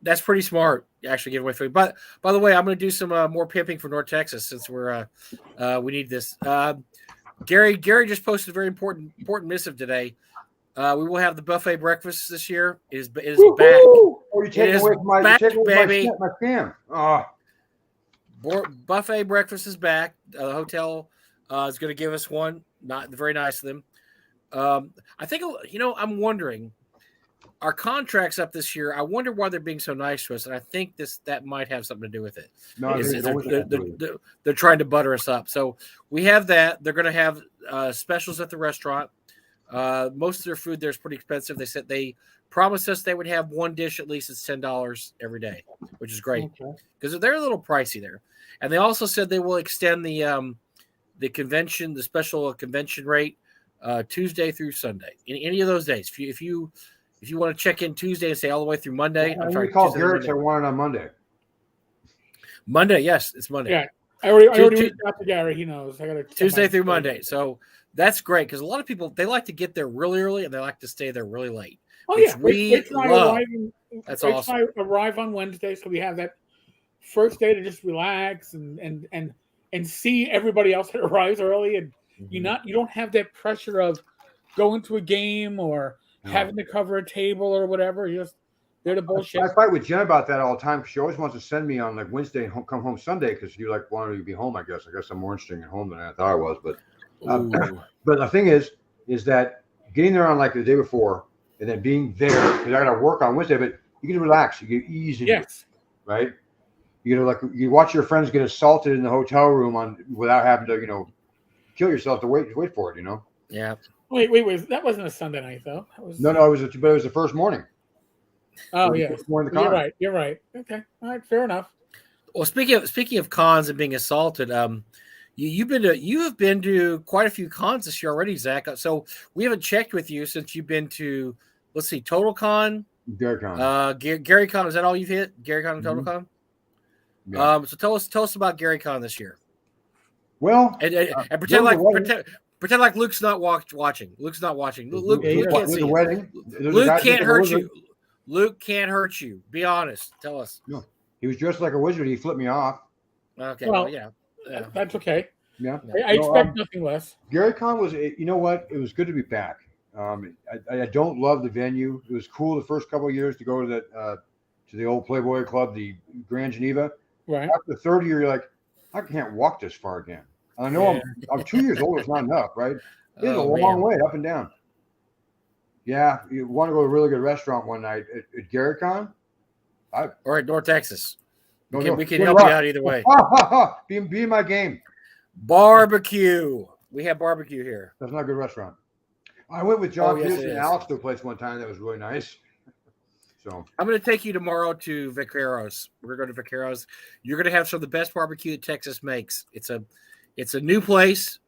That's pretty smart. You actually give away food. But by the way, I'm going to do some more pimping for North Texas since we need this. Gary just posted a very important missive today. We will have the buffet breakfast this year. It is back. Oh, you're taking away my scam. Oh. Buffet breakfast is back. The hotel is going to give us one. Not very nice of them. I think, I'm wondering, our contract's up this year. I wonder why they're being so nice to us, and I think that might have something to do with it. No, they're trying to butter us up. So we have that. They're going to have specials at the restaurant. Most of their food there is pretty expensive. They said they promised us they would have one dish at least. It's $10 every day, which is great because they're a little pricey there. And they also said they will extend the convention, the special convention rate, Tuesday through Sunday. In any of those days, if you want to check in Tuesday and stay all the way through Monday, I'm sorry, call Garrett's. I want it on Monday. Monday, yes, it's Monday. Yeah, I already reached out to Gary. He knows. I got to Tuesday through Monday. So that's great because a lot of people they like to get there really early and they like to stay there really late. Oh which yeah, we love. That's awesome. I arrive on Wednesday, so we have that first day to just relax and see everybody else that arrives early, and you don't have that pressure of going to a game or having to cover a table or whatever. You're just there to bullshit. I fight with Jen about that all the time because she always wants to send me on like Wednesday and come home Sunday because you like wanted to be home. I guess I'm more interested in home than I thought I was, but the thing is that getting there on like the day before and then being there because I got to work on Wednesday, but you can relax, you get ease into it, right? You watch your friends get assaulted in the hotel room without having to kill yourself to wait for it, Yeah. Wait, that wasn't a Sunday night though. No, it was the first morning. Oh yeah, you're right. Okay, all right, fair enough. Well, speaking of cons and being assaulted, you have been to quite a few cons this year already, Zach. So we haven't checked with you since you've been to, let's see, Total Con, Gary Con. Gary Con, is that all you've hit? Gary Con and Total Con. Yeah. So tell us about Gary Con this year. Well, and pretend like Luke's not watching. Luke's not watching. Luke can't see you. Luke can't hurt you. Luke can't hurt you. Be honest. Tell us. No, he was dressed like a wizard. He flipped me off. Okay. Well, yeah. That's okay. Yeah. I expect nothing less. Gary Con was, you know what? It was good to be back. I don't love the venue. It was cool the first couple of years to go to the old Playboy Club, the Grand Geneva. Right. After the third year, you're like, I can't walk this far again. I know I'm 2 years old. It's not enough, right? It's a long way up and down. Yeah, you want to go to a really good restaurant one night at Gary Con? Or at North Texas. We can help you out either way. Be in my game. Barbecue. We have barbecue here. That's not a good restaurant. I went with John Peterson and Alex to a place one time that was really nice. So I'm going to take you tomorrow to Vaqueros. We're going to Vaqueros. You're going to have some of the best barbecue that Texas makes. It's a new place.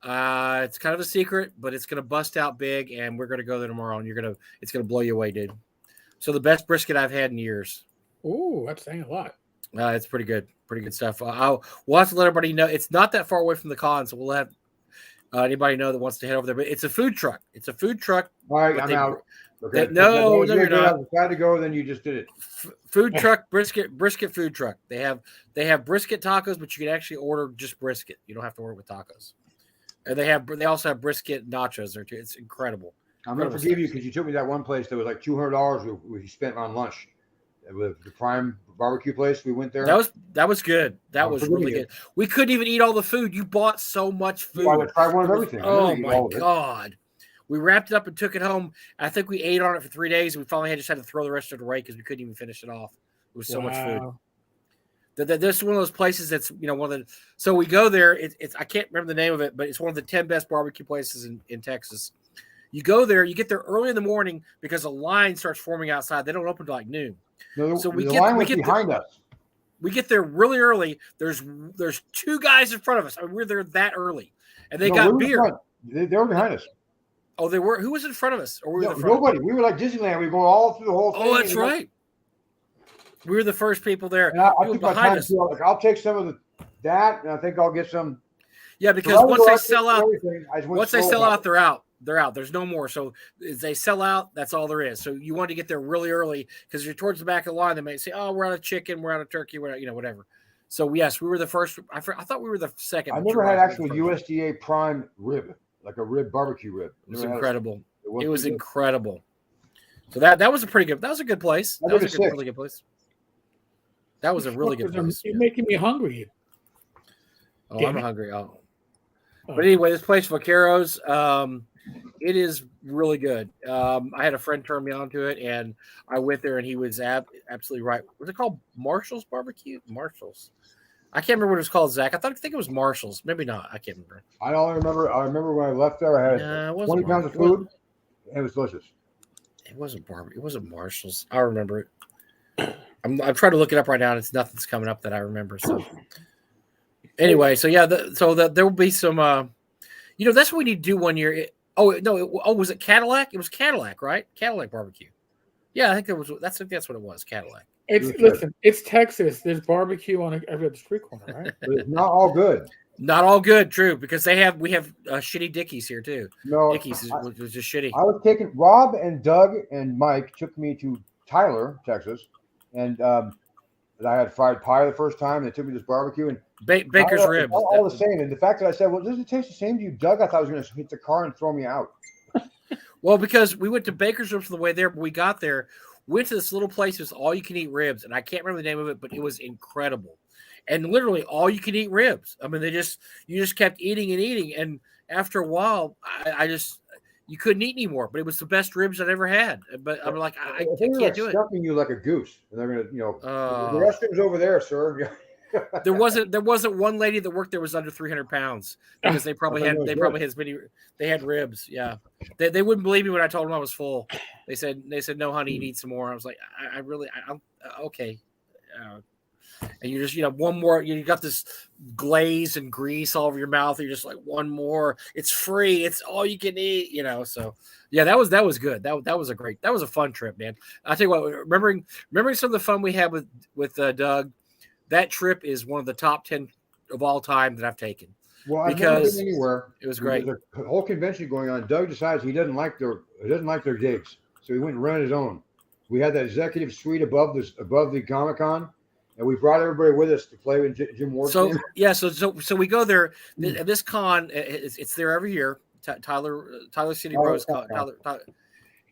It's kind of a secret, but it's going to bust out big, and we're going to go there tomorrow, and it's going to blow you away, dude. So the best brisket I've had in years. Ooh, that's saying a lot. It's pretty good stuff. We'll have to let everybody know. It's not that far away from the con, so we'll let anybody know that wants to head over there. But it's a food truck. All right, I'm out. Okay. No, you're not. If I had to go, then you just did it. Food truck, brisket food truck. They have brisket tacos, but you can actually order just brisket. You don't have to order with tacos. And they also have brisket nachos there too. It's incredible. I'm gonna forgive you because you took me to that one place that was like $200 we spent on lunch with the Prime barbecue place. We went there. That was good. That was really good. We couldn't even eat all the food. You bought so much food. I would try one of everything. Oh my God. We wrapped it up and took it home. I think we ate on it for 3 days, and we finally just had to throw the rest of it away because we couldn't even finish it off. It was so much food. This is one of those places that's one of the. So we go there. It's I can't remember the name of it, but it's one of the 10 best barbecue places in Texas. You go there. You get there early in the morning because a line starts forming outside. They don't open until like noon. No, so we get behind us. We get there really early. There's 2 guys in front of us. I mean, we're there that early, and they got beer. They were behind us. Oh, they were. Who was in front of us? Or were we nobody. We were like Disneyland. We were going all through the whole thing. Oh, that's right. We were the first people there. And I took my time to like, I'll take some of that, and I think I'll get some. Yeah, because once they sell out, they're out. They're out. There's no more. So if they sell out, that's all there is. So you want to get there really early because you're towards the back of the line. They may say, "Oh, we're out of chicken, we're out of turkey, we're out, whatever." So yes, we were the first. I thought we were the second. I never had actual USDA prime rib, like a rib barbecue rib. It was incredible. It was incredible. So that was a pretty good. That was a good place. That was a really good place. That was a really good place. You're making me hungry. Oh, I'm hungry. Oh. But anyway, this place, Vaqueros, it is really good. I had a friend turn me on to it, and I went there, and he was absolutely right. Was it called Marshall's Barbecue? Marshall's. I can't remember what it was called, Zach. I think it was Marshall's. Maybe not. I can't remember. I don't remember. I remember when I left there, I had 20 pounds of food. And it was delicious. It wasn't barbecue. It wasn't Marshall's. I remember it. I'm trying to look it up right now, and nothing's coming up that I remember. So anyway, so yeah, there will be some. That's what we need to do one year. Was it Cadillac? It was Cadillac, right? Cadillac barbecue. Yeah, I think that's what it was. Cadillac. It's Texas. There's barbecue on every other street corner, right? But it's not all good. Not all good, true, because we have shitty Dickies here too. No, Dickies was just shitty. I was taking Rob and Doug and Mike took me to Tyler, Texas, and I had fried pie the first time. They took me to this barbecue and Baker's Tyler, ribs. all the same. And the fact that I said, "Well, does it taste the same to you, Doug?" I thought I was going to hit the car and throw me out. Well, because we went to Baker's Ribs on the way there, but we got there, went to this little place. It was all you can eat ribs, and I can't remember the name of it, but it was incredible. And literally all you can eat ribs. I mean, you just kept eating and eating, and after a while, you couldn't eat anymore. But it was the best ribs I'd ever had. But I'm like, I can't do it. Stuffing you like a goose, and they're going to, the restroom's over there, sir. There wasn't one lady that worked there was under 300 pounds because they probably had as many. They had ribs. Yeah, they wouldn't believe me when I told them I was full. They said no, honey, you need some more. I was like, I'm okay. And you just one more. You got this glaze and grease all over your mouth. And you're just like one more. It's free. It's all you can eat. So yeah, that was good. That was a fun trip, man. I tell you what, remembering some of the fun we had with Doug. That trip is one of the top 10 of all time that I've taken. Well, because I've never been anywhere. It was great. There's a whole convention going on. Doug decides he doesn't like their gigs, so he went and rented his own. We had that executive suite above the Comic-Con, and we brought everybody with us to play with Jim Ward. So we go there. This con, it's there every year. Tyler City Rose Con,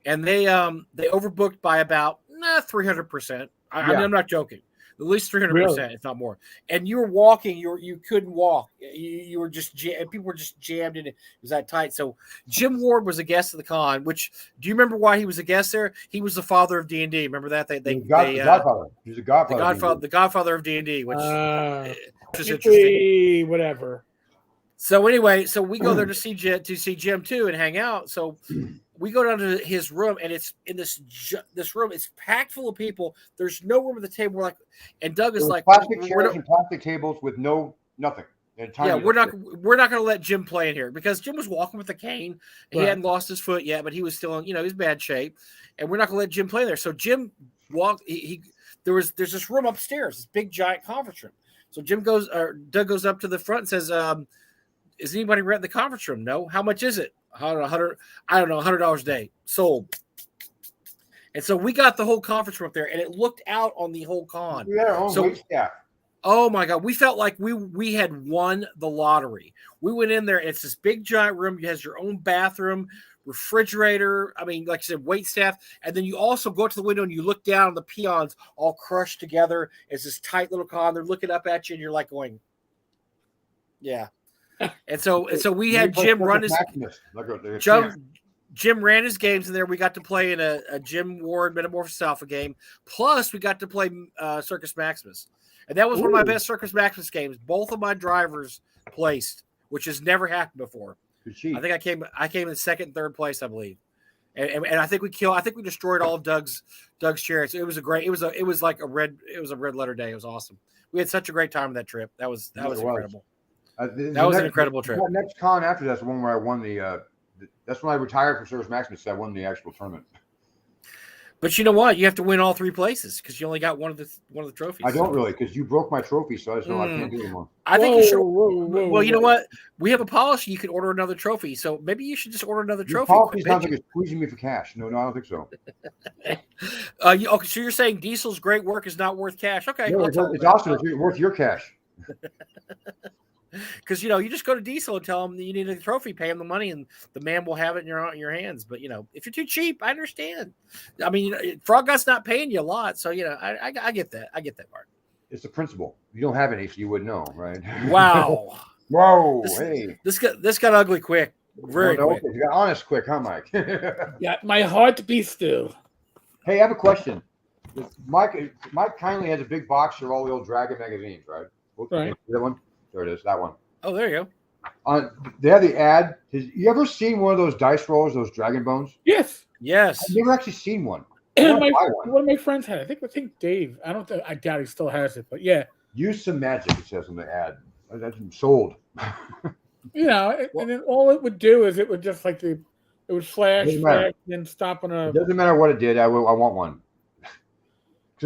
and they overbooked by about 300%. I mean, I'm not joking. At least 300%, if not more. And you were walking, you couldn't walk. You were just people were just jammed in it. It was that tight. So Jim Ward was a guest of the con. Which do you remember why he was a guest there? He was the father of D&D. Remember that? The Godfather. He's a godfather. The godfather of D&D. Which is interesting. Whatever. So anyway, we go there to see Jim too and hang out. So we go down to his room, and it's in this room. It's packed full of people. There's no room at the table. And Doug is like, plastic chairs and plastic tables with nothing. Yeah, we're not going to let Jim play in here because Jim was walking with a cane. He hadn't lost his foot yet, but he was still in, he was bad shape, and we're not going to let Jim play there. So Jim walked. There's this room upstairs, this big giant conference room. So Doug goes up to the front and says, "Is anybody renting the conference room?" No. How much is it? $100 a day. Sold. And so we got the whole conference room up there, and it looked out on the whole con. We had our own wait staff. Oh my God. We felt like we had won the lottery. We went in there. It's this big giant room. It has your own bathroom, refrigerator. I mean, like I said, wait staff. And then you also go to the window and you look down on the peons all crushed together. It's this tight little con. They're looking up at you and you're like going, yeah. And so we had Jim run his Jim ran his games in there. We got to play in a Jim Ward Metamorphosis Alpha game. Plus, we got to play Circus Maximus. And that was one of my best Circus Maximus games. Both of my drivers placed, which has never happened before. I think I came in second and third place, I believe. And I think we destroyed all of Doug's chariots. It was like a red letter day. It was awesome. We had such a great time on that trip. That was incredible. That was an incredible trip. That next con after that's the one where I won that's when I retired from Circus Maximus. So I won the actual tournament. But you know what? You have to win all three places because you only got one of the trophies. I don't really, because you broke my trophy, so I just know I can't do it anymore. I think you should. Well, you know what? We have a policy. You can order another trophy, so maybe you should just order another trophy. Policy sounds like it's squeezing me for cash. No, I don't think so. Okay, so you're saying Diesel's great work is not worth cash? Okay, no, it's also worth your cash. Because you just go to Diesel and tell him that you need a trophy, pay him the money, and the man will have it in your hands. But if you're too cheap, I understand. I mean, Frog God's not paying you a lot, so I get that. I get that part. It's the principle. You don't have any, so you wouldn't know, right? Wow. Whoa. This got ugly quick. Very quick. You got honest quick, huh, Mike? Yeah, my heart be still. Hey, I have a question. Mike kindly has a big box of all the old Dragon magazines, right? Right. That one. There it is, that one. Oh, there you go. They have the ad. You ever seen one of those dice rollers, those Dragon Bones? Yes. I've never actually seen one. One of my friends had it. I think Dave. I doubt he still has it, but yeah. Use some magic, it says on the ad. That's sold. And then all it would do is it would just it would flash, and then stop on a. It doesn't matter what it did. I want one.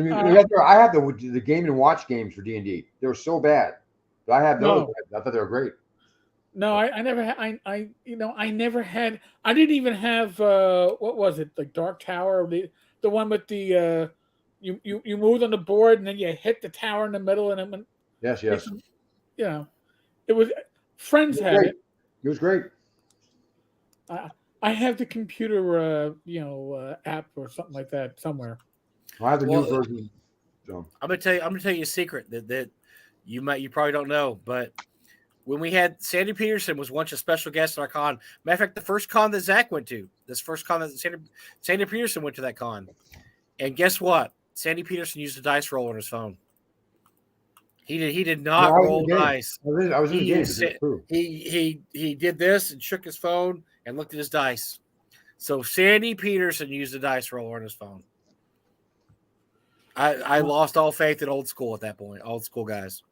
So, I have the Game and Watch games for D&D. They were so bad. But I had those. I thought they were great. No, I never had. I never had. I didn't even have. What was it? Like Dark Tower, the one with the you moved on the board and then you hit the tower in the middle and it went. Yes. It was friends had it. It was great. I have the computer, app or something like that somewhere. I have the new version. So I'm gonna tell you a secret that you probably don't know, but when we had Sandy Peterson was once a special guest at our con. Matter of fact, the first con that Zach went to, Sandy Peterson went to that con, and guess what? Sandy Peterson used a dice roller on his phone. He did not roll dice. I was in the game. He did this and shook his phone and looked at his dice. So Sandy Peterson used a dice roller on his phone. I lost all faith in old school at that point. Old school guys.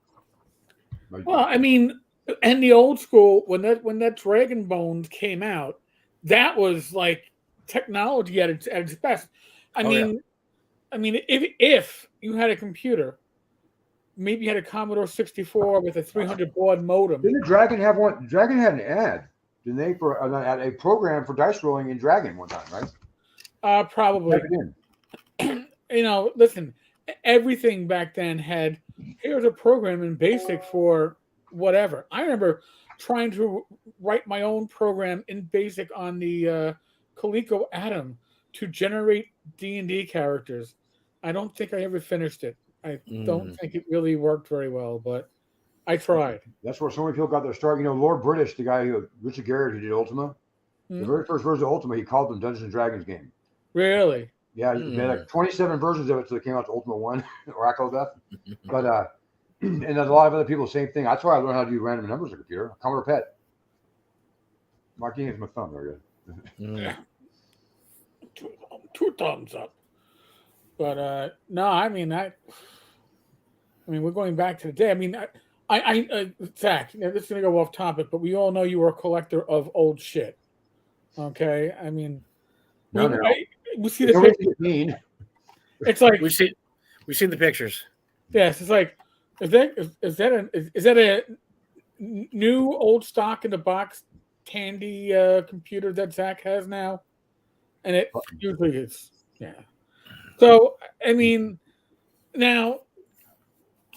Well, I mean, and the old school when that Dragon Bones came out, that was like technology at its best. I mean, if you had a computer, maybe you had a Commodore 64 with a 300 baud modem. Didn't Dragon have one? Dragon had an ad, didn't they, for a program for dice rolling in Dragon one time, right? Probably. Listen, everything back then had, here's a program in BASIC for whatever. I remember trying to write my own program in BASIC on the Coleco Atom to generate D&D characters. I don't think I ever finished it. I don't think it really worked very well, but I tried. That's where so many people got their start. Lord British, the guy Richard Garrett, who did Ultima, the very first version of Ultima, he called them Dungeons and Dragons game. Really? Yeah, they had like 27 versions of it, so they came out to Ultima 1, Oracle of Death. But and there's a lot of other people, same thing. That's why I learned how to do random numbers on a computer. Commodore PET. Marking is my thumb. There we go. Two thumbs up. But no, I mean, we're going back to the day. I mean, Zach, this is going to go off topic, but we all know you were a collector of old shit. Okay? I mean, we see the pictures. It's like we've seen the pictures. Yes, it's like is that a new old stock in the box Tandy computer that Zach has now? And it usually is, yeah. So I mean, now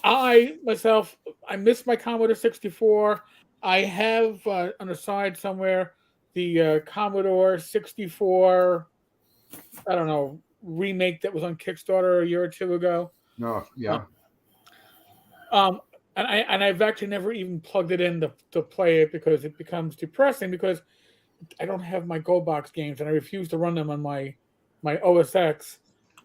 I miss my Commodore 64. I have on the side somewhere the Commodore 64. I don't know, remake that was on Kickstarter a year or two ago. No, yeah. And I've actually never even plugged it in to play it because it becomes depressing because I don't have my GoBox games and I refuse to run them on my OS X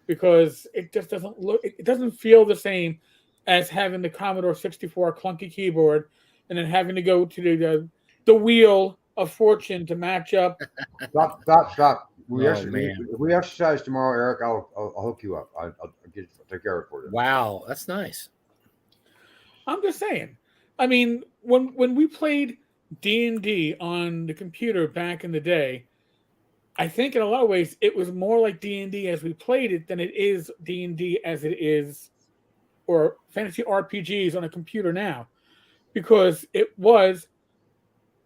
because it just it doesn't feel the same as having the Commodore 64 clunky keyboard and then having to go to the wheel of fortune to match up. Stop. If we exercise tomorrow, Eric, I'll hook you up. I'll take care of it for you. Wow, that's nice. I'm just saying. I mean, when we played D&D on the computer back in the day, I think in a lot of ways it was more like D&D as we played it than it is D&D as it is, or fantasy RPGs on a computer now, because it was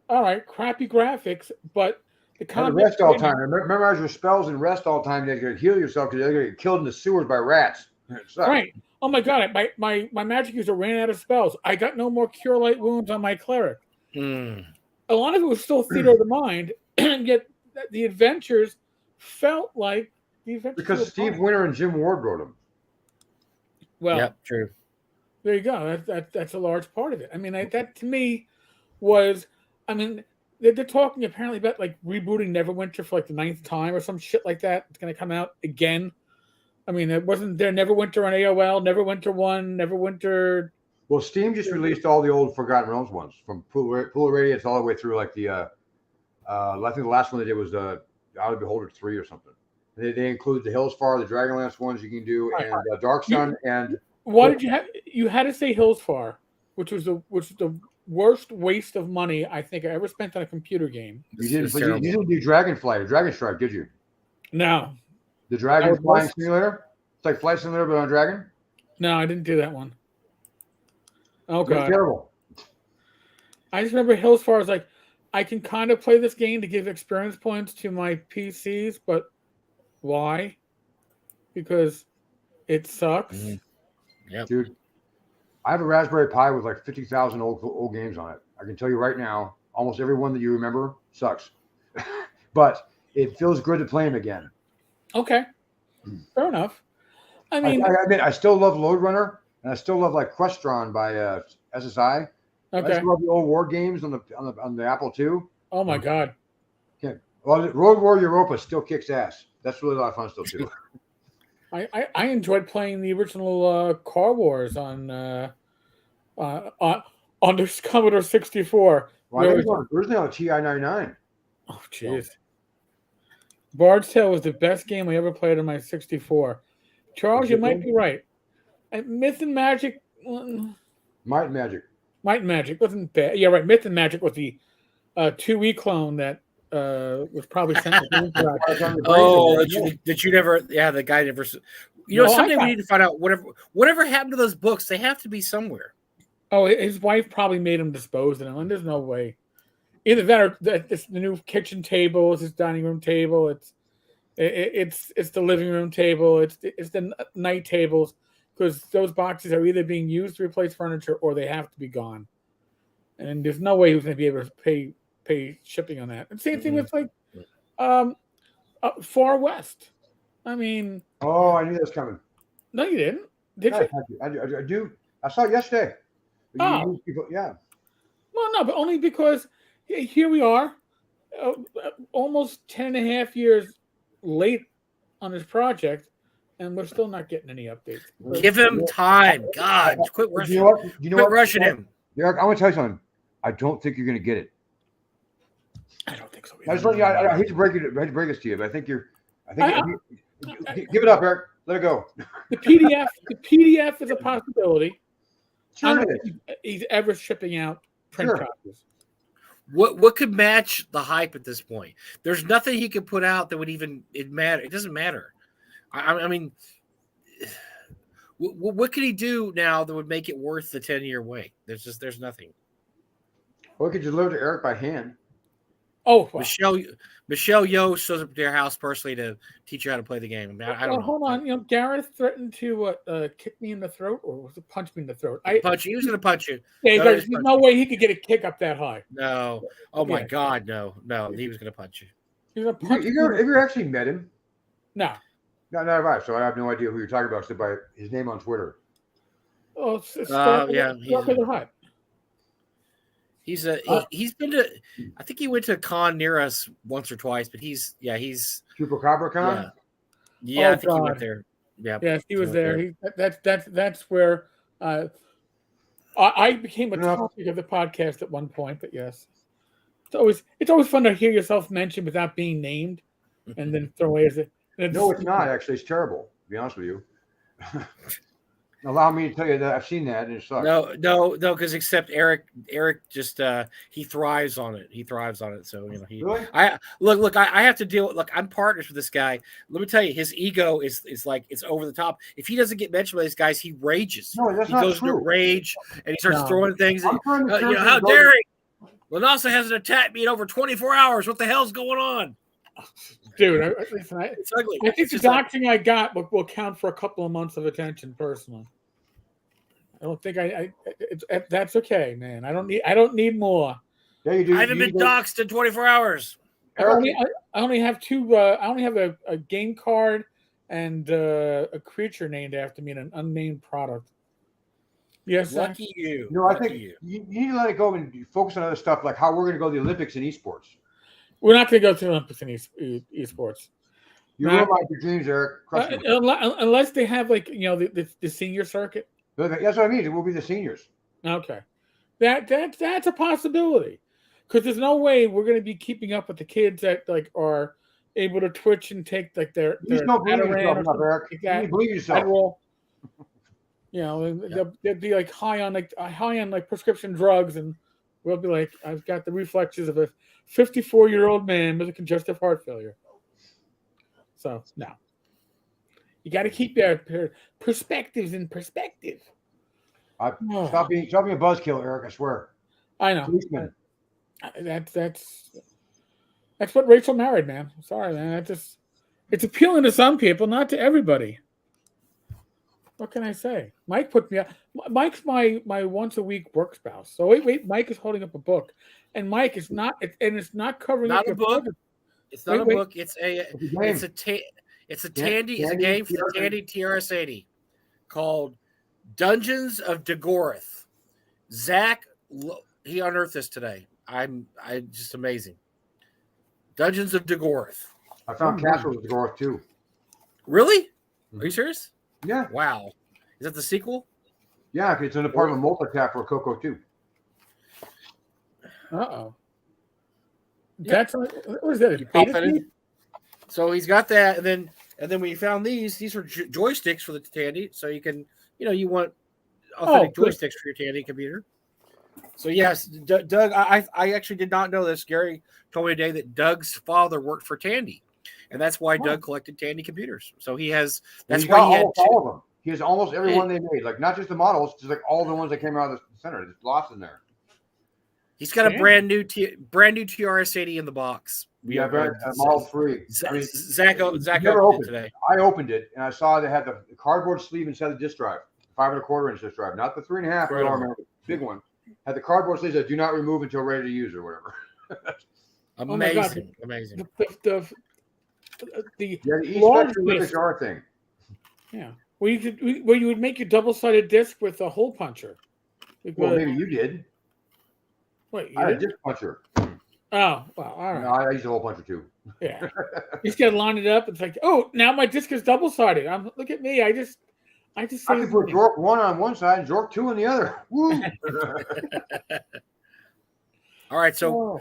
all right, crappy graphics, but the combat rest all time. Memorize your spells and rest all time. You're going to heal yourself because you're going to get killed in the sewers by rats. Right. Oh my god! My magic user ran out of spells. I got no more cure light wounds on my cleric. A lot of it was still theater of the mind, and yet the adventures felt like the adventures because Steve Winter and Jim Ward wrote them. Well, yeah, true. There you go. That's a large part of it. I mean, that to me was. I mean, they're talking apparently about like rebooting Neverwinter for like the 9th time or some shit like that. It's going to come out again. I mean, it wasn't there Neverwinter on AOL, Neverwinter 1, Neverwinter. Well, Steam just released all the old Forgotten Realms ones from Pool Radiance all the way through like the. I think the last one they did was the Out of Beholder 3 or something. They include the Hillsfar, the Dragonlance ones you can do, and Dark Sun and. Why did you have? You had to say Hillsfar, which was the worst waste of money I think I ever spent on a computer game. You didn't do Dragonflight or Dragonstrike, did you? No. The Dragon Flying Simulator? It's like Flight Simulator but on Dragon. No, I didn't do that one. Oh It's god, terrible. I just remember Hills Far as like I can kind of play this game to give experience points to my PCs, but why? Because it sucks. Yep. Dude, I have a Raspberry Pi with like 50,000 old games on it. I can tell you right now, almost every one that you remember sucks. But it feels good to play them again. Okay, fair enough. I mean, I admit, I still love Load Runner, and I still love like Questron by SSI. I okay. still love the old war games on the Apple II. Oh my god. Yeah. Well, Road War Europa still kicks ass. That's really a lot of fun still too. I enjoyed playing the original Car Wars on the Commodore 64. Well, I think it was originally on the TI-99. Oh jeez. Bard's Tale was the best game I ever played on my 64. Charles, you might be right. Myth and Magic. Might and Magic. Might and Magic wasn't bad. Yeah, right. Myth and Magic was the 2E clone that was probably sent to the that you never. Yeah, the guy never. You know, someday we need to find out whatever happened to those books. They have to be somewhere. Oh, his wife probably made him dispose of them, and there's no way. Either that or it's the new kitchen table, it's his dining room table, it's the living room table, it's the night tables, because those boxes are either being used to replace furniture or they have to be gone. And there's no way he was going to be able to pay shipping on that. And same thing with like Far West. I mean, oh, I knew that was coming. No, you didn't. Did you? I do. I saw it yesterday. Yeah. Well, no, but only because here we are, almost 10 and a half years late on this project, and we're still not getting any updates. Give him time. God, quit rushing. You know what? Rushing him. Derek, I want to tell you something. I don't think you're going to get it. I don't think so either. I hate to break this to you, but I think give it up, Eric. Let it go. The PDF is a possibility. Sure, I don't think he's ever shipping out print copies. What could match the hype at this point? There's nothing he could put out that would even matter. It doesn't matter. I mean, what could he do now that would make it worth the 10-year wait? There's nothing. Well, we could deliver to Eric by hand. Oh, wow. Michelle Yeoh shows up to their house personally to teach you how to play the game. I mean, I don't know. Hold on. You know, Gareth threatened to kick me in the throat, or was it punch me in the throat? Punch you. He was going to punch you. Yeah, there's no way he could get a kick up that high. No. Oh my God, no. He was going to punch you. He's going to punch you. Have you actually met him? No. No, not right. So I have no idea who you're talking about except by his name on Twitter. Oh, it's yeah. the Hut. He's been to. I think he went to a con near us once or twice, but he's Chupacabra Con. Yeah, I think he went there. Yeah, yes, he was there. That's where I became a topic of the podcast at one point. But yes, it's always fun to hear yourself mentioned without being named, and then throw away as it. No, it's not actually. It's terrible. To be honest with you. Allow me to tell you that I've seen that and it sucks. No, because except Eric just he thrives on it. He thrives on it. So really? I look. I have to deal. Look, I'm partners with this guy. Let me tell you, his ego is like it's over the top. If he doesn't get mentioned by these guys, he rages. No, that's he not goes true. into rage and he starts throwing things. How dare he? Lanasa hasn't attacked me in over 24 hours. What the hell's going on? Dude, listen, it's ugly. I think the doxing I got will count for a couple of months of attention personally. I don't think that's okay, man. I don't need more. Yeah, you do. I haven't been doxed in 24 hours. I only have two. I only have a game card and a creature named after me and an unnamed product. Yes, lucky you. No, I think you need to let it go and focus on other stuff like how we're going to go to the Olympics in esports. We're not going to go to the Olympics in esports. You ruin my dreams, Eric. Unless they have the senior circuit. That's what I mean. It will be the seniors. Okay, that's a possibility because there's no way we're going to be keeping up with the kids that are able to Twitch and take their. You don't believe yourself enough, Eric. You believe yourself. They'll be high on prescription drugs, and we'll be like, I've got the reflexes of a 54-year-old man with a congestive heart failure. So no, You got to keep their perspectives in perspective. Stop being a buzzkill, Eric. I swear. I know. Policeman. That's what Rachel married, man. Sorry, man. It's appealing to some people, not to everybody. What can I say? Mike put me up. Mike's my once a week work spouse. So wait. Mike is holding up a book, and Mike is not. It's not covering Not up a book. It's not a book. It's a Tandy. It's a game for the Tandy TRS-80 called Dungeons of Dagorth. Zach, he unearthed this today. I'm just amazing. Dungeons of Dagorth. I found Castles of Dagorth too. Really? Are you serious? Yeah. Wow. Is that the sequel? Yeah, it's in a part of a multi-tap for Coco too. Uh-oh. Yeah. That's what was that? You pop it in. So he's got that, and then we found these are joysticks for the Tandy, so you can, you want authentic joysticks for your Tandy computer. So yes, Doug, I actually did not know this. Gary told me today that Doug's father worked for Tandy, and that's why Doug collected Tandy computers. So he has. That's why he had all of them. He has almost every one they made, like not just the models, just like all the ones that came out of the center. There's lots in there. He's got a brand new TRS-80 in the box. Yeah, Model 3. Zach opened it today. I opened it and I saw they had the cardboard sleeve inside the disk drive, 5 1/4 inch disk drive, not the 3.5 big one. Had the cardboard sleeves that do not remove until ready to use or whatever. Amazing. The E-Spectrum jar thing. Yeah, where you would make your double-sided disc with a hole puncher. Well, maybe you did. Wait, I had a disc puncher. Oh, well, all right. No, I used a hole puncher too. Yeah, you just got to line it up. It's like, oh, now my disc is double-sided. Look at me. I can put Jork 1 on one side and Jork 2 on the other. Woo! All right, so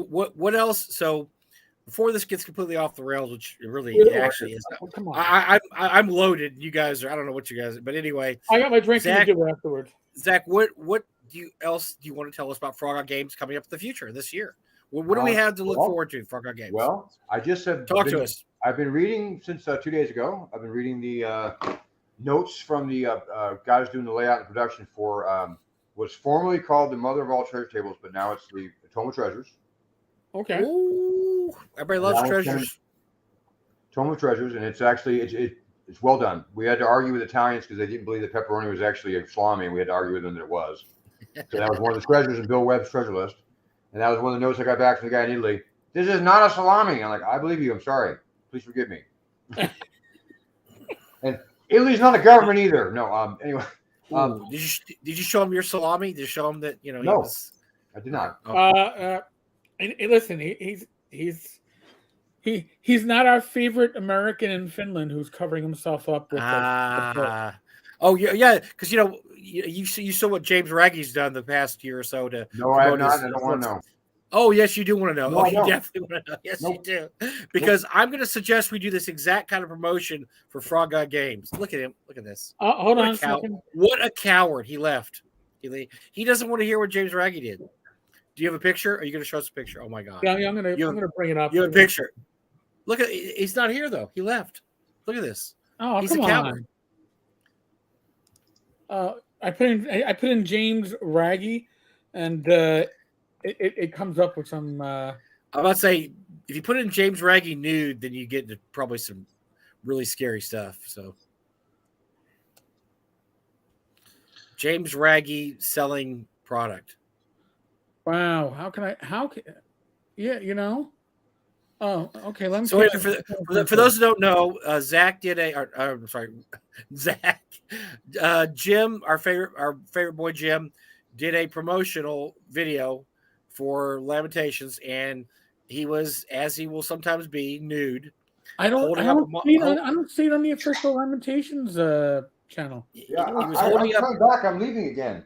what else? So before this gets completely off the rails, which it really actually is. Oh, come on. I'm loaded. You guys are. I don't know what you guys. But anyway, I got my drinking to do afterwards. Zach, what do you want to tell us about Frog Out Games coming up in the future this year? What do we have to look forward to, Frog Out Games? Well, I just said talk to us. I've been reading since 2 days ago. I've been reading the notes from the guys doing the layout and production for what's formerly called the Mother of All Treasure Tables, but now it's the Tome of Treasures. Okay. Ooh, everybody loves treasures. Tome of Treasures, and it's actually it's well done. We had to argue with Italians because they didn't believe that pepperoni was actually a salami, and we had to argue with them that it was. So that was one of the treasures in Bill Webb's treasure list. And that was one of the notes I got back from the guy in Italy. This is not a salami. I'm like, I believe you. I'm sorry. Please forgive me. And Italy's not a government either. No. Anyway. Did you show him your salami? Did you show him that No, I did not. And listen, he's not our favorite American in Finland who's covering himself up with. Oh yeah, because you saw what James Raggy's done the past year or so to. No, I have not. I don't want to know. Oh yes, you do want to know. No, you definitely want to know. Yes, you do. Because I'm going to suggest we do this exact kind of promotion for Frog Out Games. Look at him. Look at this. Hold on a second. What a coward! He left. He doesn't want to hear what James Raggy did. Do you have a picture? Are you going to show us a picture? Oh my God! Yeah, I'm going to bring it up. You have a picture. Look at. He's not here though. He left. Look at this. Oh, he's a coward. I put in James Raggy, and it comes up with some. I'm about to say, if you put in James Raggy nude, then you get into probably some really scary stuff. So, James Raggy selling product. Wow, yeah, Oh, okay. Let me. So for those who don't know, Zach did Jim, our favorite boy Jim, did a promotional video for Lamentations, and he was, as he will sometimes be, nude. I don't see it on the official Lamentations channel. Yeah, I'm leaving again.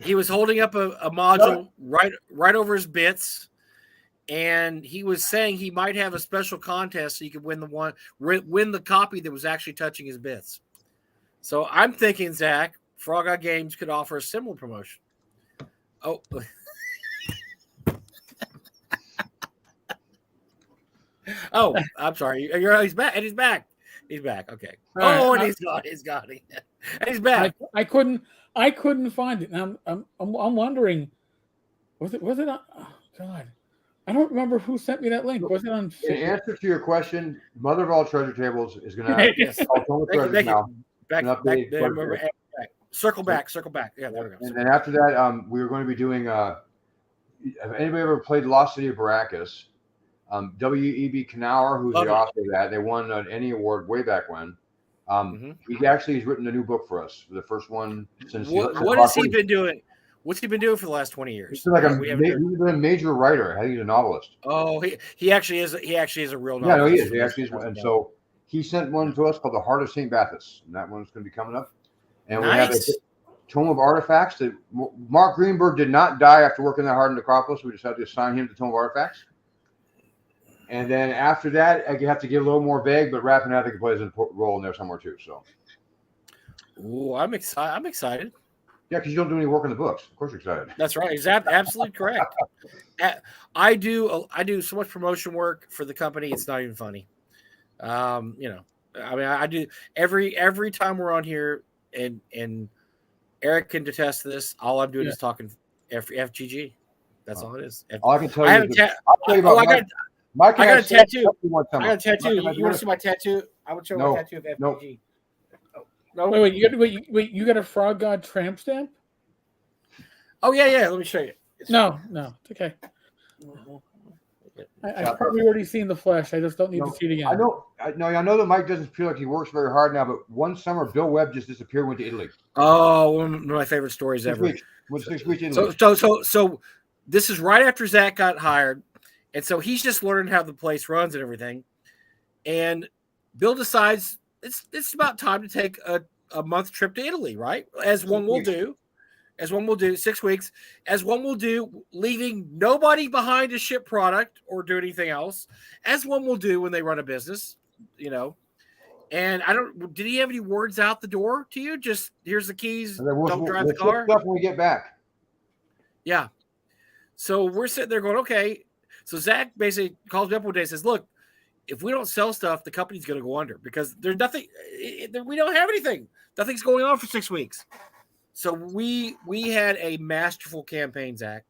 He was holding up a module right over his bits. And he was saying he might have a special contest so you could win the copy that was actually touching his bits. So I'm thinking, Zach, Frog Out Games could offer a similar promotion. Oh, I'm sorry. He's back. And he's back. He's back. Okay. All right, And he's gone. He's gone. And he's back. I couldn't find it. Now I'm wondering, was it on? Oh God, I don't remember who sent me that link. Was it on? In answer to your question, Mother of all treasure tables is going to Yes. Thank you. Back. Circle back. Yeah, there we go. And after that, we were going to be doing. Have anybody ever played Lost City of Baracus? W.E.B. Knauer, who's the author of that, they won an Emmy Award way back when. He's written a new book for us, for the first one since. What has he been doing? What's he been doing for the last 20 years? He's like he's been a major writer. I think he's a novelist. Oh, he actually is. He actually is a real novelist. Yeah, no, he is. He actually is. And so he sent one to us called The Heart of St. Bathus, and that one's going to be coming up. And we have a Tome of Artifacts that Mark Greenberg did not die after working that hard in Necropolis. We just had to assign him to Tome of Artifacts. And then after that, I have to get a little more vague, but Rapping I think plays a role in there somewhere too. So, I'm excited. Yeah, because you don't do any work in the books. Of course, you're excited. That's right. Exactly. Absolutely correct. I do so much promotion work for the company. It's not even funny. I do every time we're on here, and Eric can attest to this. All I'm doing is talking FGG. That's all it is. All I can tell you. I'll tell you about Mike. I got a tattoo. I got a tattoo. You want to see my tattoo? I would show my tattoo of FGG. No. Wait. You got a Frog God tramp stamp? Oh yeah. Let me show you. No, it's okay. I've probably already seen the flesh. I just don't need to see it again. I know that Mike doesn't feel like he works very hard now, but one summer Bill Webb just disappeared, went to Italy. Oh, one of my favorite stories ever. 6 weeks Italy. So this is right after Zach got hired, and so he's just learning how the place runs and everything. And Bill decides it's about time to take a month trip to Italy, right? As one will do. 6 weeks, as one will do, leaving nobody behind to ship product or do anything else, as one will do when they run a business, And did he have any words out the door to you? Just here's the keys. Don't drive the car. Stuff when we get back. Yeah. So we're sitting there going, okay. So Zach basically calls me up one day and says, look, if we don't sell stuff, the company's going to go under because there's nothing. We don't have anything. Nothing's going on for 6 weeks. So we had a masterful campaign, Zach,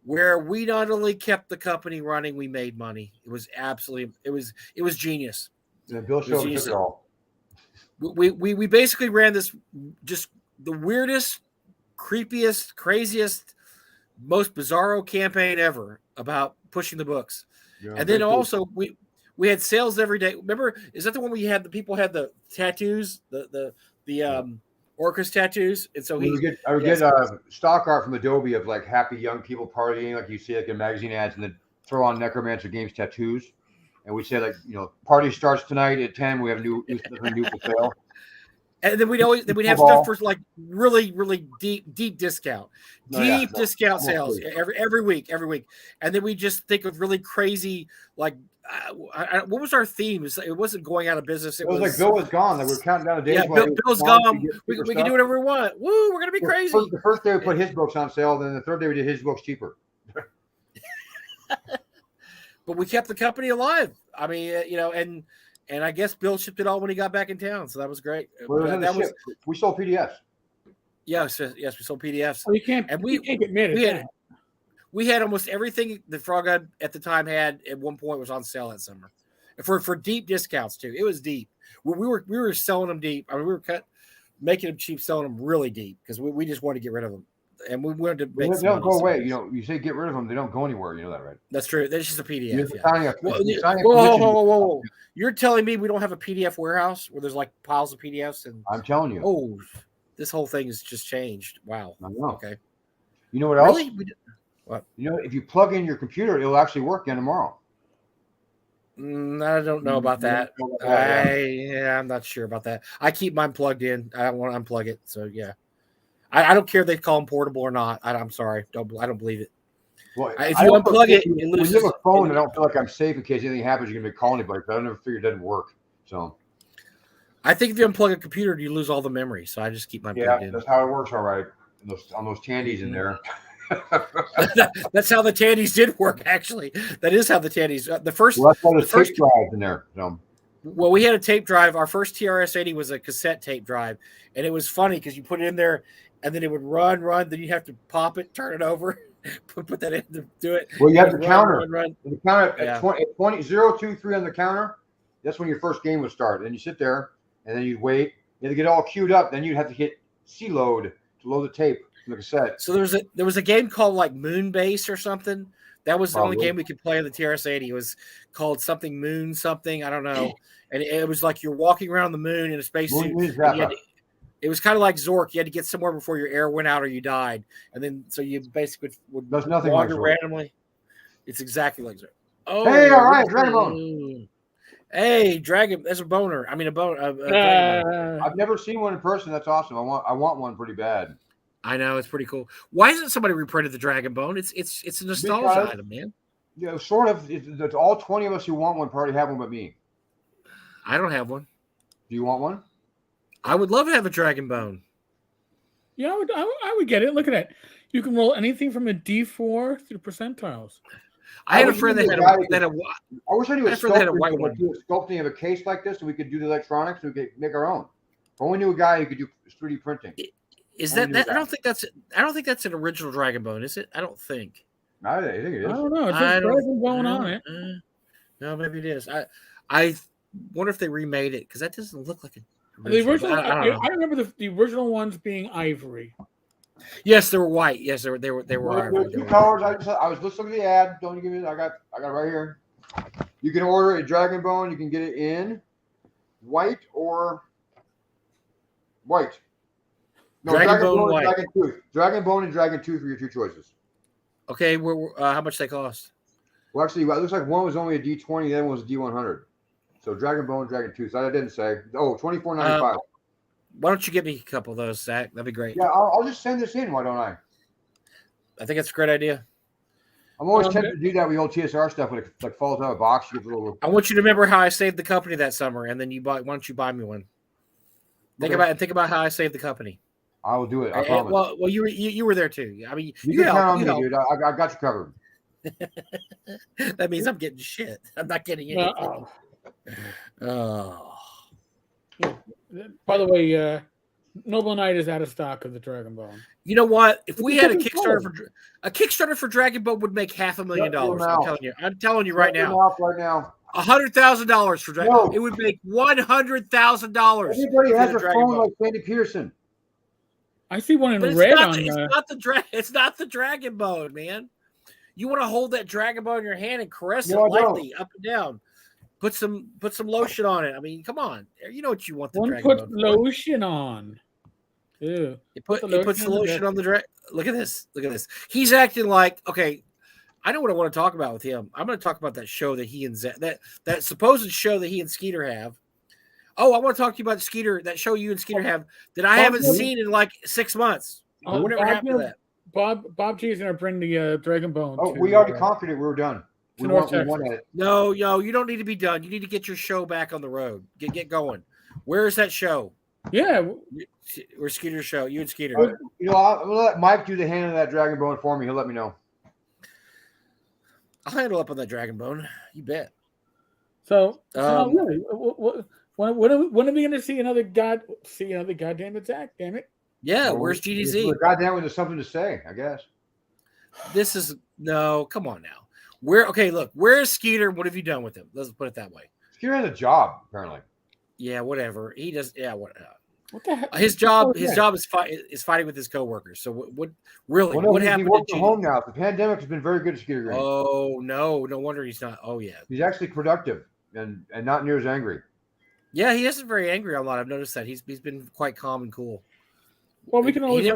where we not only kept the company running, we made money. It was genius. Yeah, Bill showed us it all. We basically ran this just the weirdest, creepiest, craziest, most bizarro campaign ever about pushing the books. Yeah, and then also we had sales every day. Remember, is that the one we had the people had the tattoos, the Orcus tattoos, and so I would get stock art from Adobe of like happy young people partying, like you see like in magazine ads, and then throw on Necromancer Games tattoos, and we say like party starts tonight at 10. We have new for sale. And then we'd have stuff for like really, really deep discount, discount sales every week, and then we just think of really crazy like. What was our theme? It wasn't going out of business. It was like Bill was gone. Like we're counting down the days. Yeah, Bill's gone. We can do whatever we want. Woo, we're gonna be crazy. The first day we put his books on sale, then the third day we did his books cheaper. But we kept the company alive. I mean, and I guess Bill shipped it all when he got back in town, so that was great. We sold PDFs. Yes, we sold PDFs. Well, you can't get mad at that. We had almost everything the Frog God at the time had at one point was on sale that summer, for deep discounts too. It was deep. We were selling them deep. I mean, we were making them cheap, selling them really deep because we just wanted to get rid of them, and we wanted to make. They don't go away. You say get rid of them, they don't go anywhere. You know that, right? That's true. That's just a PDF. Whoa! You're telling me we don't have a PDF warehouse where there's like piles of PDFs and? I'm telling you. Oh, this whole thing has just changed. Wow. I know. Okay. You know what else? Really? What? If you plug in your computer, it'll actually work again tomorrow. I don't know about that. I'm not sure about that. I keep mine plugged in. I don't want to unplug it. So yeah, I don't care if they call them portable or not. I'm sorry. I don't believe it. Well, if you unplug it, when you have a phone, I don't feel like I'm safe in case anything happens. You're gonna call anybody, but I never figured it doesn't work. So I think if you unplug a computer, you lose all the memory. So I just keep mine plugged in. That's how it works. All right, on those candies in there. That's how the Tandies did work. Actually, that is how the Tandies. The first. Well, that's why the there's first tape drives in there. So. Well, we had a tape drive. Our first TRS-80 was a cassette tape drive, and it was funny because you put it in there, and then it would run. Then you have to pop it, turn it over, put that in to do it. Well, you have the counter. Run. The counter at 20, 0, 2, 3 on the counter. That's when your first game would start. And you sit there, and then you'd wait. You had to get all queued up. Then you'd have to hit C load to load the tape from the cassette. So there was a game called like Moonbase or something. That was the only game we could play on the TRS-80. It was called something Moon something. I don't know. And it was like you're walking around the moon in a spacesuit. It was kind of like Zork. You had to get somewhere before your air went out or you died. And then so you basically would wander randomly. It's exactly like Zork. Oh, hey, all right, Dragon Bone. Hey, Dragon. That's a boner. I mean, a boner. I've never seen one in person. That's awesome. I want one pretty bad. I know, it's pretty cool. Why hasn't somebody reprinted the Dragon Bone? It's a nostalgia item, man. Yeah, sort of. It's all 20 of us who want one probably have one but me. I don't have one. Do you want one? I would love to have a Dragon Bone. Yeah, I would get it. Look at that. You can roll anything from a D4 through percentiles. I had a friend that had a I wish I knew a sculpting of a case like this, and we could do the electronics, and we could make our own. I only knew a guy who could do 3D printing. Is that I don't think that's an original Dragon Bone, is it? I don't think. I think it is. I don't know. It's just Dragon Bone on it. No, maybe it is. I wonder if they remade it because that doesn't look like it. The original. I remember the original ones being ivory. Yes, they were white. Yes, they were ivory. Two colors. I was listening to the ad. Don't you give me? I got it right here. You can order a Dragon Bone. You can get it in white or white. No, Dragon Bone and Dragon Tooth. Dragon Bone and Dragon Tooth are your two choices. Okay, how much they cost? Well, actually, it looks like one was only a D20, the other one was a D100. So Dragon Bone, Dragon Tooth. That I didn't say. Oh, $24.95. Why don't you get me a couple of those, Zach? That'd be great. Yeah, I'll just send this in. Why don't I? I think that's a great idea. I'm always tempted to do that with old TSR stuff when it like falls out of a box. You get a little. I want you to remember how I saved the company that summer, and then why don't you buy me one? Think about how I saved the company. I will do it. I promise. Well, you were there too. I mean, you can count on me, dude. I got you covered. That means I'm getting shit. I'm not getting anything. Oh. Yeah. By the way, Noble Knight is out of stock of the Dragon Bone. You know what? If we had a Kickstarter for Dragon Bone would make $500,000. I'm telling you right now. $100,000 for Dragon. No. It would make $100,000. Everybody has a phone like Sandy Peterson. I see one in red. It's not the Dragon Bone, man. You want to hold that Dragon Bone in your hand and caress it lightly up and down. Put some lotion on it. I mean, come on. You know what you want the Dragon Bone. Put lotion on. Ew. It puts the lotion on the dragon. Look at this. He's acting like, okay, I know what I want to talk about with him. I'm going to talk about that show that he and that supposed show that he and Skeeter have. Oh, I want to talk to you about Skeeter, that show you and Skeeter have that I haven't seen in like 6 months. Whatever happened to that? Bob G is going to bring the Dragon Bone. Oh, we already conquered it. We were done. We won it. No, you don't need to be done. You need to get your show back on the road. Get going. Where is that show? Yeah. Where's Skeeter's show? You and Skeeter. I'm going to let Mike do the hand of that Dragon Bone for me. He'll let me know. I'll handle up on that Dragon Bone. You bet. So really, when are we going to see another goddamn attack? Damn it! Yeah, where's GDZ? Goddamn, there's something to say, I guess. Come on now. Where's Skeeter? What have you done with him? Let's put it that way. Skeeter has a job, apparently. Yeah, whatever. He does. Yeah, what the heck? His job is fighting with his coworkers. So what happened? He works from home now. The pandemic has been very good to Skeeter. Oh no wonder he's not. Oh yeah, he's actually productive and not near as angry. Yeah, he isn't very angry a lot. I've noticed that he's been quite calm and cool. Well, we can always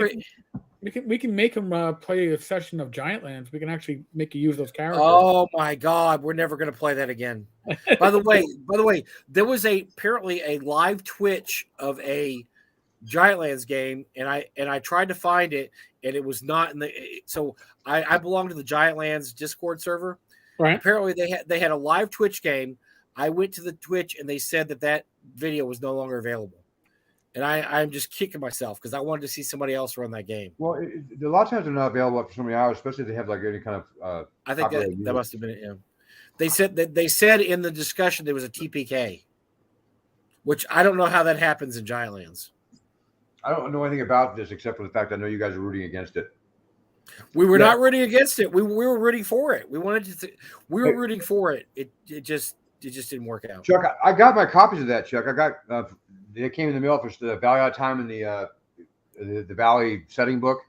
we can make him play a session of Giant Lands. We can actually make you use those characters. Oh my God, we're never going to play that again. By the way, there was apparently a live Twitch of a Giant Lands game, and I tried to find it, and it was not in the. So I belong to the Giant Lands Discord server. Right. Apparently they had a live Twitch game. I went to the Twitch, and they said that video was no longer available. And I'm just kicking myself because I wanted to see somebody else run that game. Well, a lot of times they're not available for so many hours, especially if they have like any kind of. I think that must have been it. Yeah. They said in the discussion there was a TPK, which I don't know how that happens in Giantlands. I don't know anything about this except for the fact I know you guys are rooting against it. We were not rooting against it. We were rooting for it. We wanted to. We were rooting for it. It just didn't work out. Chuck, I got my copies of that. Chuck, I got. They came in the mail for the Valley Out of Time and the Valley setting book.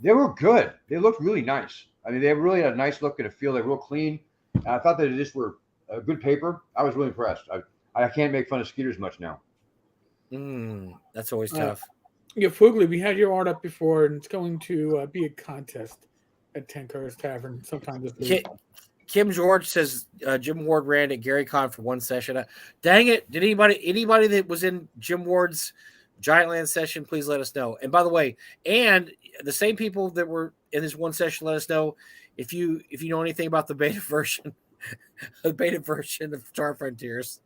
They were good. They looked really nice. I mean, they really had a nice look and a feel. They're real clean. And I thought that they just were a good paper. I was really impressed. I can't make fun of Skeeters much now. That's always tough. Yeah, Foogly, we had your art up before, and it's going to be a contest at Tenkar's Tavern sometime this week. Kim George says Jim Ward ran at Gary Con for one session. Dang it! Did anybody that was in Jim Ward's Giantland session, please let us know. And by the way, and the same people that were in this one session, let us know if you know anything about the beta version, of Star Frontiers,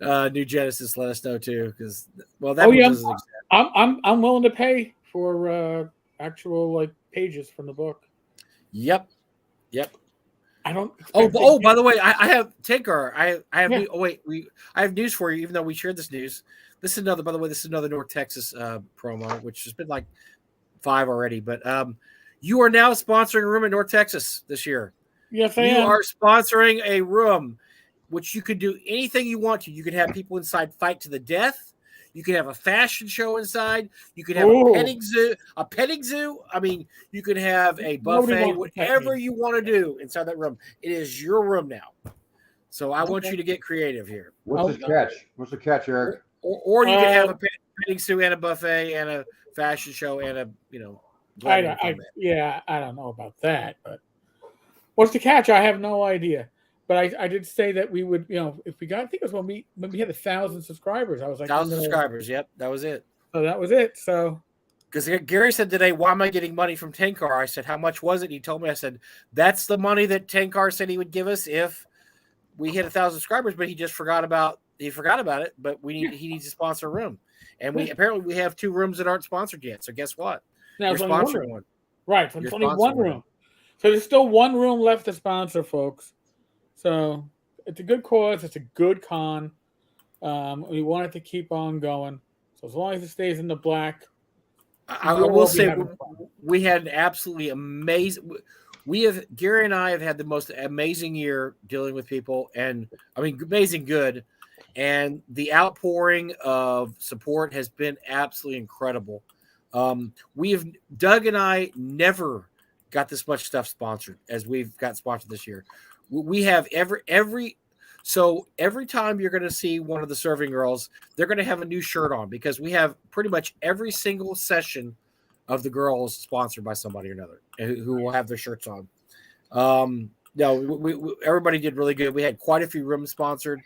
New Genesis. Let us know too, because that one doesn't exist. I'm willing to pay for actual like pages from the book. Yep. I don't. By the way, I have Tenkar. I have. Yeah. I have news for you. Even though we shared this news, this is another North Texas promo, which has been like 5 already. But you are now sponsoring a room in North Texas this year. Yes, I am. You are sponsoring a room, which you could do anything you want to. You could have people inside fight to the death. You could have a fashion show inside. You could have a petting zoo. I mean, you could have a buffet, whatever you want to do inside that room. It is your room now. So I want you to get creative here. What's the catch? What's the catch, Eric? Or you could have a petting zoo and a buffet and a fashion show and a, I don't know about that, but what's the catch? I have no idea. But I did say that we would, if we got, I think it was when we had 1,000 subscribers. I was like, 1,000 subscribers. Yep, that was it. So that was it. So, because Gary said today, why am I getting money from Tenkar? I said, how much was it? He told me. I said, that's the money that Tenkar said he would give us if we hit 1,000 subscribers. But he just forgot about it. But he needs to sponsor a room, and we have 2 rooms that aren't sponsored yet. So guess what? Now you're sponsoring one. Right. So it's only one room. So there's still one room left to sponsor, folks. So it's a good cause. It's a good con. We want it to keep on going. So as long as it stays in the black, I will say we had an absolutely amazing. Gary and I have had the most amazing year dealing with people, and I mean amazing good, and the outpouring of support has been absolutely incredible. Doug and I never got this much stuff sponsored as we've got sponsored this year. We have every time you're going to see one of the serving girls, they're going to have a new shirt on because we have pretty much every single session of the girls sponsored by somebody or another who will have their shirts on. Everybody did really good. We had quite a few rooms sponsored.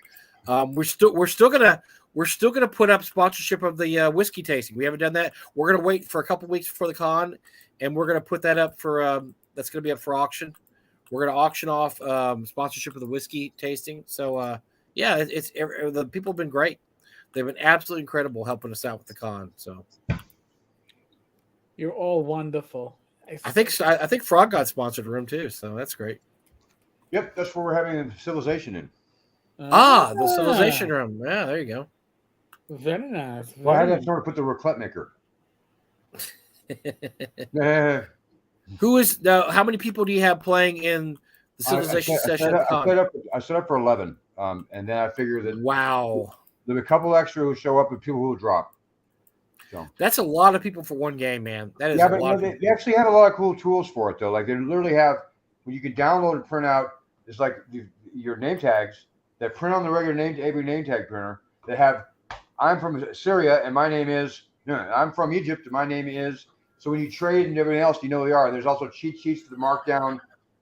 We're still gonna put up sponsorship of the whiskey tasting. We haven't done that. We're gonna wait for a couple weeks before the con, and we're gonna put that up for that's gonna be up for auction. We're going to auction off sponsorship of the whiskey tasting. So, the people have been great. They've been absolutely incredible helping us out with the con. So, you're all wonderful. I think Frog God sponsored a room too, so that's great. Yep, that's where we're having the Civilization in. The Civilization room. Yeah, there you go. Very nice. Well, I had to sort of put the raclette maker. How many people do you have playing in the Civilization session? I set up for 11, and then I figured that there'll be a couple extra who show up and people who will drop. So that's a lot of people for one game, man. That is a lot. They actually had a lot of cool tools for it though. Like they literally have when you can download and print out. It's like your name tags that print on the regular every name tag printer. That have I'm from Syria and my name is. I'm from Egypt and my name is. So when you trade and everything else, you know who they are. And there's also cheat sheets to mark down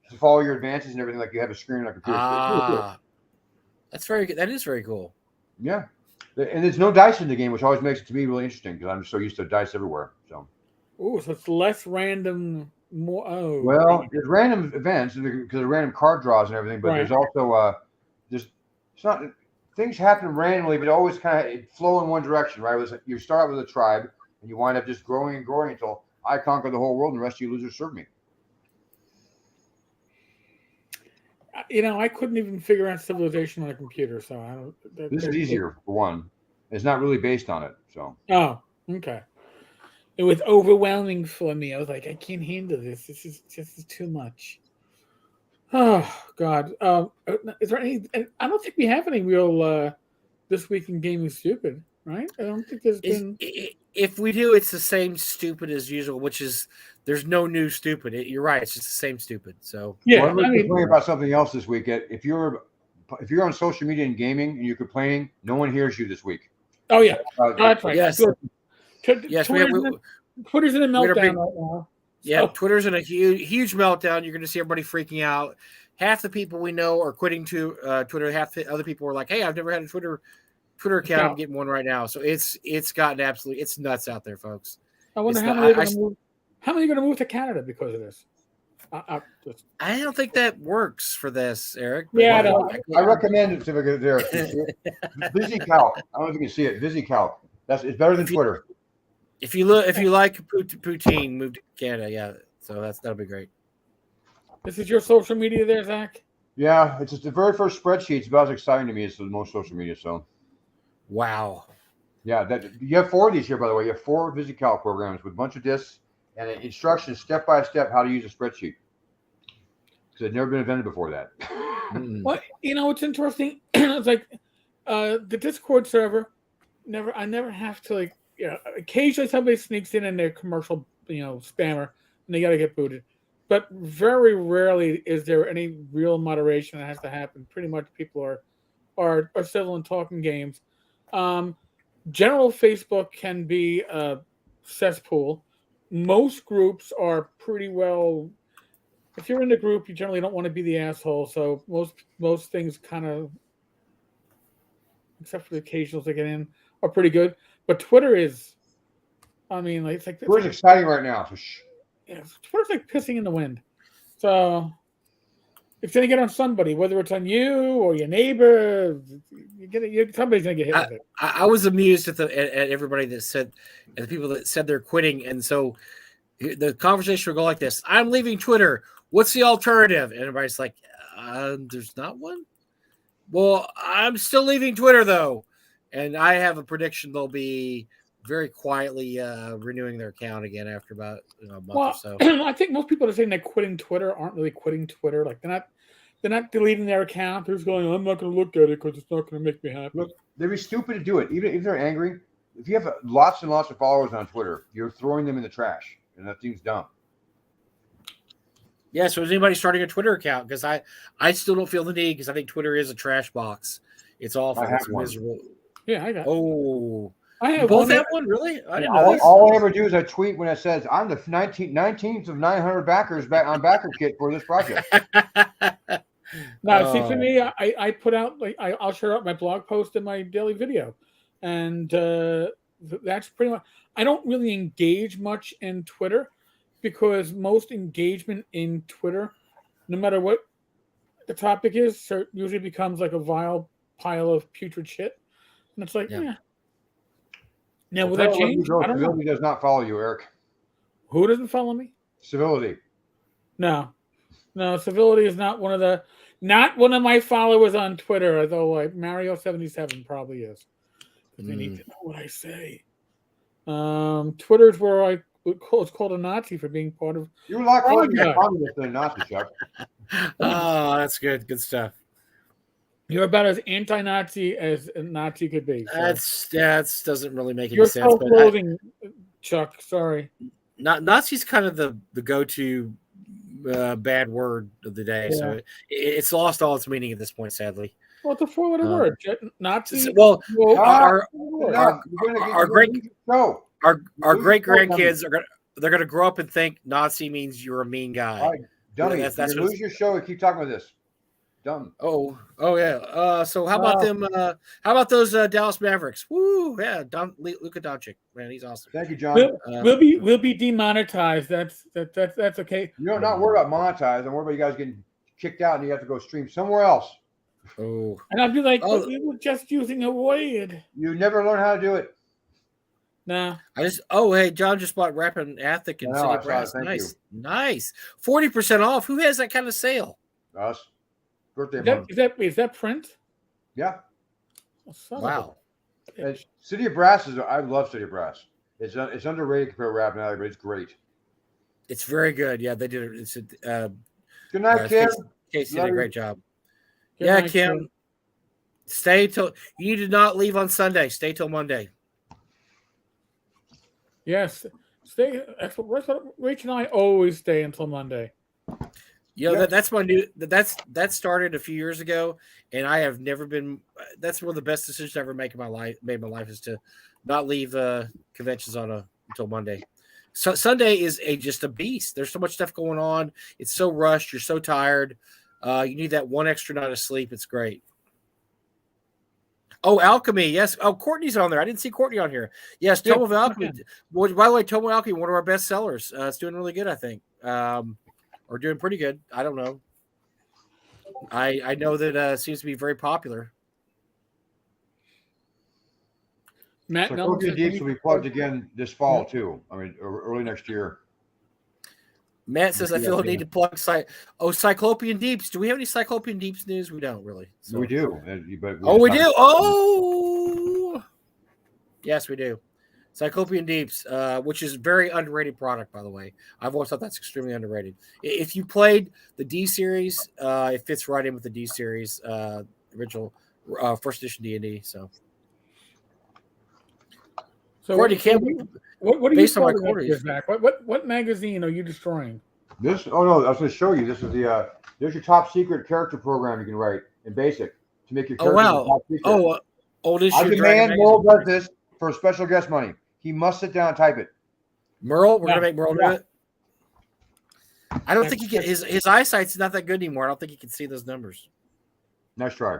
to follow your advances and everything. Like you have a screen on a computer. That's very good. That is very cool. Yeah, and there's no dice in the game, which always makes it to me really interesting because I'm so used to dice everywhere. So, so it's less random. Well, there's random events because of random card draws and everything, but there's also it's not. things happen randomly, but always kind of flow in one direction, right? You start with a tribe, and you wind up just growing and growing until I conquer the whole world, and the rest of you losers serve me. I couldn't even figure out civilization on a computer, so I don't. This is easier for one. It's not really based on it, so. Oh, okay. It was overwhelming for me. I was like, I can't handle this. This is too much. Oh God. Is there any? I don't think we have any real this week in gaming stupid, right? I don't think there's been. If we do, it's the same stupid as usual, which is there's no new stupid. You're right. It's just the same stupid. So Yeah, well, I'm complaining about something else this week. If you're on social media and gaming and you're complaining, no one hears you this week. Oh yeah, that's right. Yes, yes. Twitter's in a meltdown right now. Yeah, Twitter's in a huge meltdown. You're going to see everybody freaking out. Half the people we know are quitting to Twitter. Half the other people are like, "Hey, I've never had a Twitter account. I'm getting one right now." So it's gotten it's nuts out there, folks. I wonder how many are going to move to Canada because of this. I don't think that works for this, Eric. Yeah, I recommend it to there. VisiCalc. I don't know if you can see it. VisiCalc. It's better than Twitter. If you like poutine, move to Canada. Yeah, so that'll be great. This is your social media there, Zach? Yeah, it's just the very first spreadsheet. It's about as exciting to me as the most social media. So, wow. Yeah, you have 4 of these here, by the way. You have 4 VisiCalc programs with a bunch of discs and instructions step by step how to use a spreadsheet. Because it's never been invented before that. Well, it's interesting. It's like the Discord server. I never have to occasionally somebody sneaks in their commercial, spammer, and they got to get booted. But very rarely is there any real moderation that has to happen. Pretty much people are civil and talking games. General Facebook can be a cesspool. Most groups are pretty well. If you're in the group, you generally don't want to be the asshole. So most things kind of, except for the occasionals that get in, are pretty good. But Twitter is, it's like Twitter's exciting right now. So yeah, Twitter's like pissing in the wind. So it's gonna get on somebody, whether it's on you or your neighbor. Somebody's gonna get hit with it. I was amused at everybody that said, and the people that said they're quitting, and so the conversation would go like this: "I'm leaving Twitter. What's the alternative?" And everybody's like, "There's not one." Well, I'm still leaving Twitter though, and I have a prediction they'll be very quietly renewing their account again after about a month or so. I think most people that are saying they're quitting Twitter aren't really quitting Twitter. Like they're not deleting their account. They're just going, I'm not going to look at it because it's not going to make me happy. Look, they'd be stupid to do it. Even if they're angry, if you have lots and lots of followers on Twitter, you're throwing them in the trash, and that seems dumb. Yeah, so is anybody starting a Twitter account? Because I still don't feel the need because I think Twitter is a trash box. It's awful. It's miserable. Yeah, I got. Oh. I have both have one, really? I didn't know. All I ever do is I tweet when it says I'm the 19th of 900 backers on BackerKit for this project. No, see, for me, I put out I'll share out my blog post and my daily video, and that's pretty much. I don't really engage much in Twitter because most engagement in Twitter, no matter what the topic is, usually becomes like a vile pile of putrid shit, and it's like, yeah. Now, will that change? Civility does not follow you, Eric. Who doesn't follow me? Civility. No, Civility is not one of my followers on Twitter, although Mario77 probably is. Because they need to know what I say. Twitter's where it's called a Nazi for being part of. You're a lot closer to communist than a Nazi, Chuck. Oh, that's good. Good stuff. You're about as anti-Nazi as a Nazi could be. So. That doesn't really make any You're sense. You're self-loathing, Chuck. Sorry. Nazi's kind of the go-to bad word of the day, so it's lost all its meaning at this point, sadly. Well, it's a 4-letter word. Nazi. Well, our great grandkids they're gonna grow up and think Nazi means you're a mean guy. All right, dummy. That's lose your show and keep talking about this. Dumb. Oh yeah. So how about them? How about those Dallas Mavericks? Woo! Yeah, Luka Doncic, man, he's awesome. Thank you, John. We'll be demonetized. That's okay. You're not worried about monetized. I'm worried about you guys getting kicked out and you have to go stream somewhere else. Oh. And I'd be like, but we were just using a word. You never learn how to do it. Nah. Hey, John just bought Rapid Athic and City Brass. Nice. 40% off. Who has that kind of sale? Us. Birthday month. Is that print? Yeah. Oh, wow. City of Brass I love City of Brass. It's underrated compared to Rapid Attic, but it's great. It's very good. Yeah, they did it. Good night, Kim. Casey did a great job. Good night, Kim. Stay till you did not leave on Sunday. Stay till Monday. Yes. Stay. That's what Rach and I always stay until Monday. That's my new. That started a few years ago, and I have never been. That's one of the best decisions I ever made in my life. Is to not leave conventions until Monday. So Sunday is just a beast. There's so much stuff going on. It's so rushed. You're so tired. You need that one extra night of sleep. It's great. Oh, Alchemy. Yes. Oh, Courtney's on there. I didn't see Courtney on here. Yes. Tome of Alchemy. Well, by the way, Tome of Alchemy, one of our best sellers. It's doing really good, I think. Or doing pretty good. I don't know. I know that it seems to be very popular. Matt Cyclopean Deeps will be plugged again this fall too. I mean, early next year. Matt says, I feel a need to plug Cyclopean Deeps. Do we have any Cyclopean Deeps news? We don't really. So. We do. We do. Oh, yes, we do. Cyclopean Deeps, which is a very underrated product, by the way. I've always thought that's extremely underrated. If you played the D series, it fits right in with the D series, original first edition D&D. So Courtney, what are you on my quarters? Zach? What magazine are you destroying? This? Oh no, I was going to show you. This is there's your top secret character program you can write in BASIC to make your character top secret. I demand Merle does this for special guest money. He must sit down and type it. Merle, we're gonna make Merle do it. I don't think he can. His eyesight's not that good anymore. I don't think he can see those numbers. Nice try.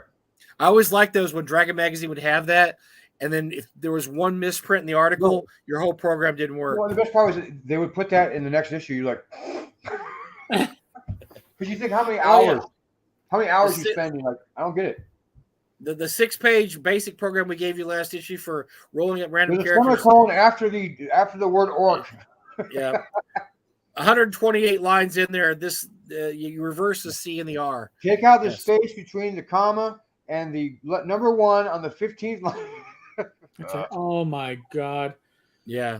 I always liked those when Dragon Magazine would have that. And then if there was one misprint in the article, your whole program didn't work. Well, the best part was they would put that in the next issue. You're like, because you think how many hours you spend. You're like, I don't get it. The 6-page basic program we gave you last issue for rolling up random characters. Semicolon after the word orc. Yeah, 128 lines in there. This you reverse the C and the R. Take out the space between the comma and the number 1 on the 15th line. Oh my God. Yeah.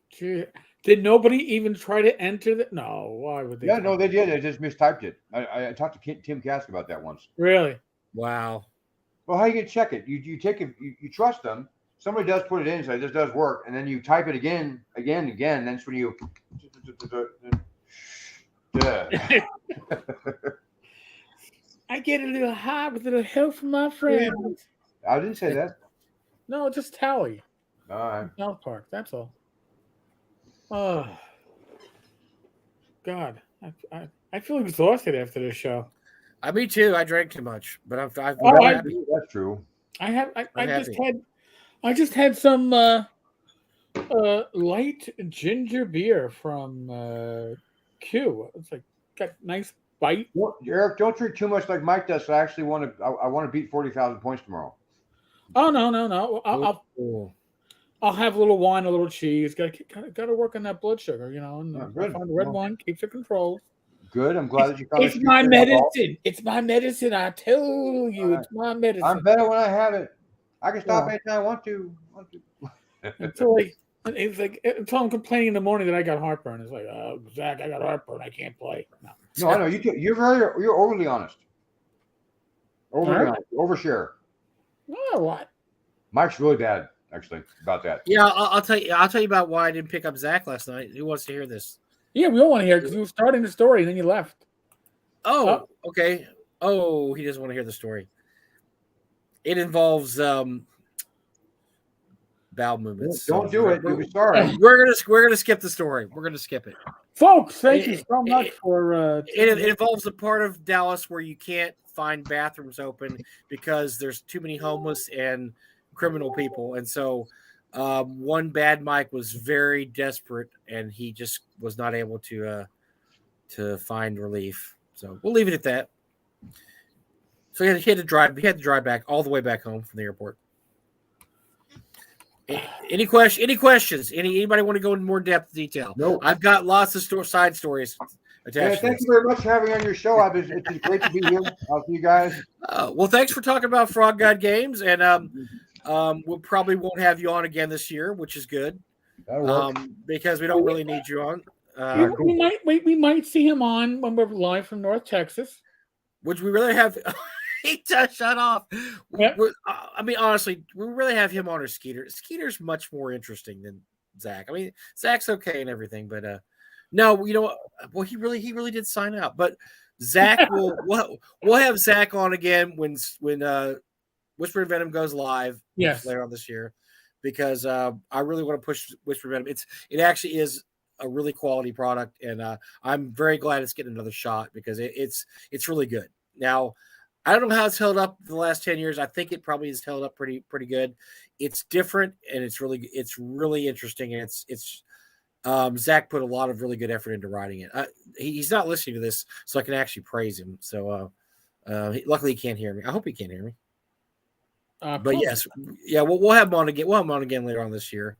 Did nobody even try to enter that? No. Why would they? Yeah, no, they did. They just mistyped it. I talked to Tim Kask about that once. Really? Wow. Well, how are you gonna check it? You take it. You trust them. Somebody does put it in and say this does work, and then you type it again. That's when you. I get a little high with a little help from my friends. I didn't say that. No, just Tally. All right. South Park. That's all. Oh, God, I feel exhausted after this show. Me too. I drank too much, but I'm happy. That's true. I just had some light ginger beer from Q. It's like got nice bite. Well, Eric, don't drink too much like Mike does. I actually want to. I want to beat 40,000 points tomorrow. Oh no! I'll have a little wine, a little cheese. Got to work on that blood sugar, And I find red wine keeps it controlled. Good. I'm glad that you found it. It's my medicine. It's my medicine. I tell you, it's my medicine. I'm better when I have it. I can stop anytime I want to. Until I'm complaining in the morning that I got heartburn. It's like, oh, Zach, I got heartburn. I can't play. No, I know you're overly honest. Honest. Overshare. Oh, what? Mike's really bad, actually, about that. Yeah, I'll tell you. I'll tell you about why I didn't pick up Zach last night. Who wants to hear this? Yeah, we all want to hear it because you were starting the story and then you left. Oh, okay. Oh, he doesn't want to hear the story. It involves bowel movements. Don't do it. You'll be sorry. We're gonna skip the story. We're gonna skip it, folks. Thank you so much for. It involves a part of Dallas where you can't find bathrooms open because there's too many homeless and criminal people, and so one bad Mike was very desperate, and he just was not able to find relief. So we'll leave it at that. So he had to drive. He had to drive back all the way back home from the airport. Any questions? Anybody want to go into more depth detail? Nope. I've got lots of side stories attached. Thank you very much for having me on your show. It's great to be here. I'll see you guys. Well, thanks for talking about Frog God Games, and we'll probably won't have you on again this year, which is good. That'll work. Because we don't really need you on. We might see him on when we're live from North Texas. Would we really have? He just shut off. Yep. I mean, honestly, we really have him on or Skeeter. Skeeter's much more interesting than Zach. I mean, Zach's okay and everything, but no, you know what? Well, he really did sign out. But Zach we'll have Zach on again when Whisper Venom goes live later on this year, because I really want to push Whisper Venom. It actually is a really quality product, and I'm very glad it's getting another shot because it's really good. Now, I don't know how it's held up the last 10 years. I think it probably has held up pretty good. It's different, and it's really interesting, and it's Zach put a lot of really good effort into writing it. He's not listening to this, so I can actually praise him. So luckily he can't hear me. I hope he can't hear me. But yes, yeah, we'll have him on again. We'll have him on again later on this year.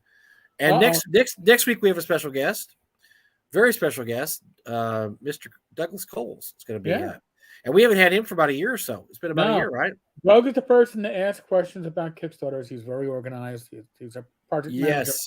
And next week we have a special guest, very special guest, Mr. Douglas Coles. It's going to be and we haven't had him for about a year or so. It's been about a year, right? Doug is the person to ask questions about Kickstarters. He's very organized. He's a project manager. Yes,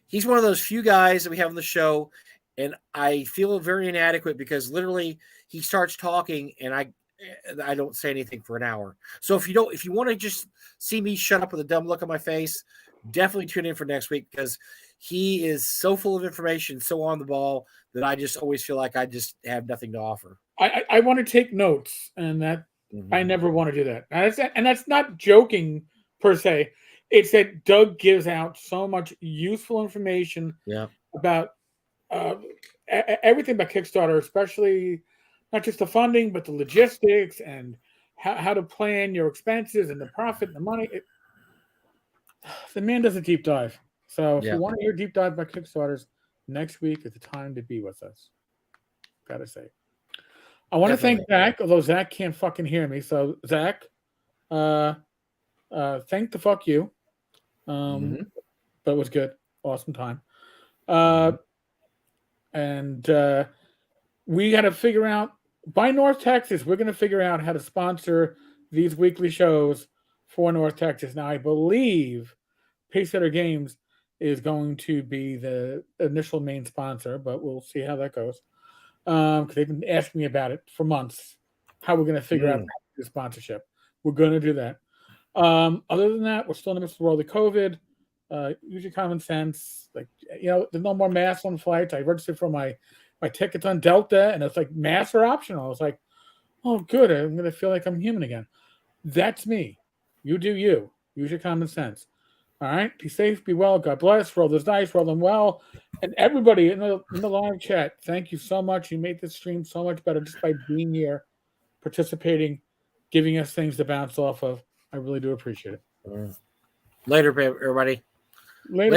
he's one of those few guys that we have on the show, and I feel very inadequate because literally he starts talking and I don't say anything for an hour. So if you want to just see me shut up with a dumb look on my face, definitely tune in for next week, because he is so full of information, so on the ball, that I just always feel like I just have nothing to offer. I want to take notes, and that I never want to do that. And that's not joking per se. It's that Doug gives out so much useful information about everything about Kickstarter, especially not just the funding, but the logistics and how to plan your expenses and the profit and the money. The man does a deep dive. So if you want to hear deep dive about Kickstarters, next week is the time to be with us. Gotta say. I want to thank Zach, although Zach can't fucking hear me. So Zach, thank the fuck you. But it was good. Awesome time. And we got to figure out, by North Texas, we're going to figure out how to sponsor these weekly shows for North Texas. Now, I believe Pacesetter Games is going to be the initial main sponsor, but we'll see how that goes. Because they've been asking me about it for months, how we're going to figure out the sponsorship. We're going to do that. Other than that, we're still in the midst of the world of COVID. Use your common sense. Like, there's no more masks on flights. I registered for my tickets on Delta, and it's like masks are optional. It's like, oh, good. I'm going to feel like I'm human again. That's me. You do you. Use your common sense. All right? Be safe, be well. God bless. Roll those dice, roll them well. And everybody in the live chat, thank you so much. You made this stream so much better just by being here, participating, giving us things to bounce off of. I really do appreciate it. Later, everybody. Later.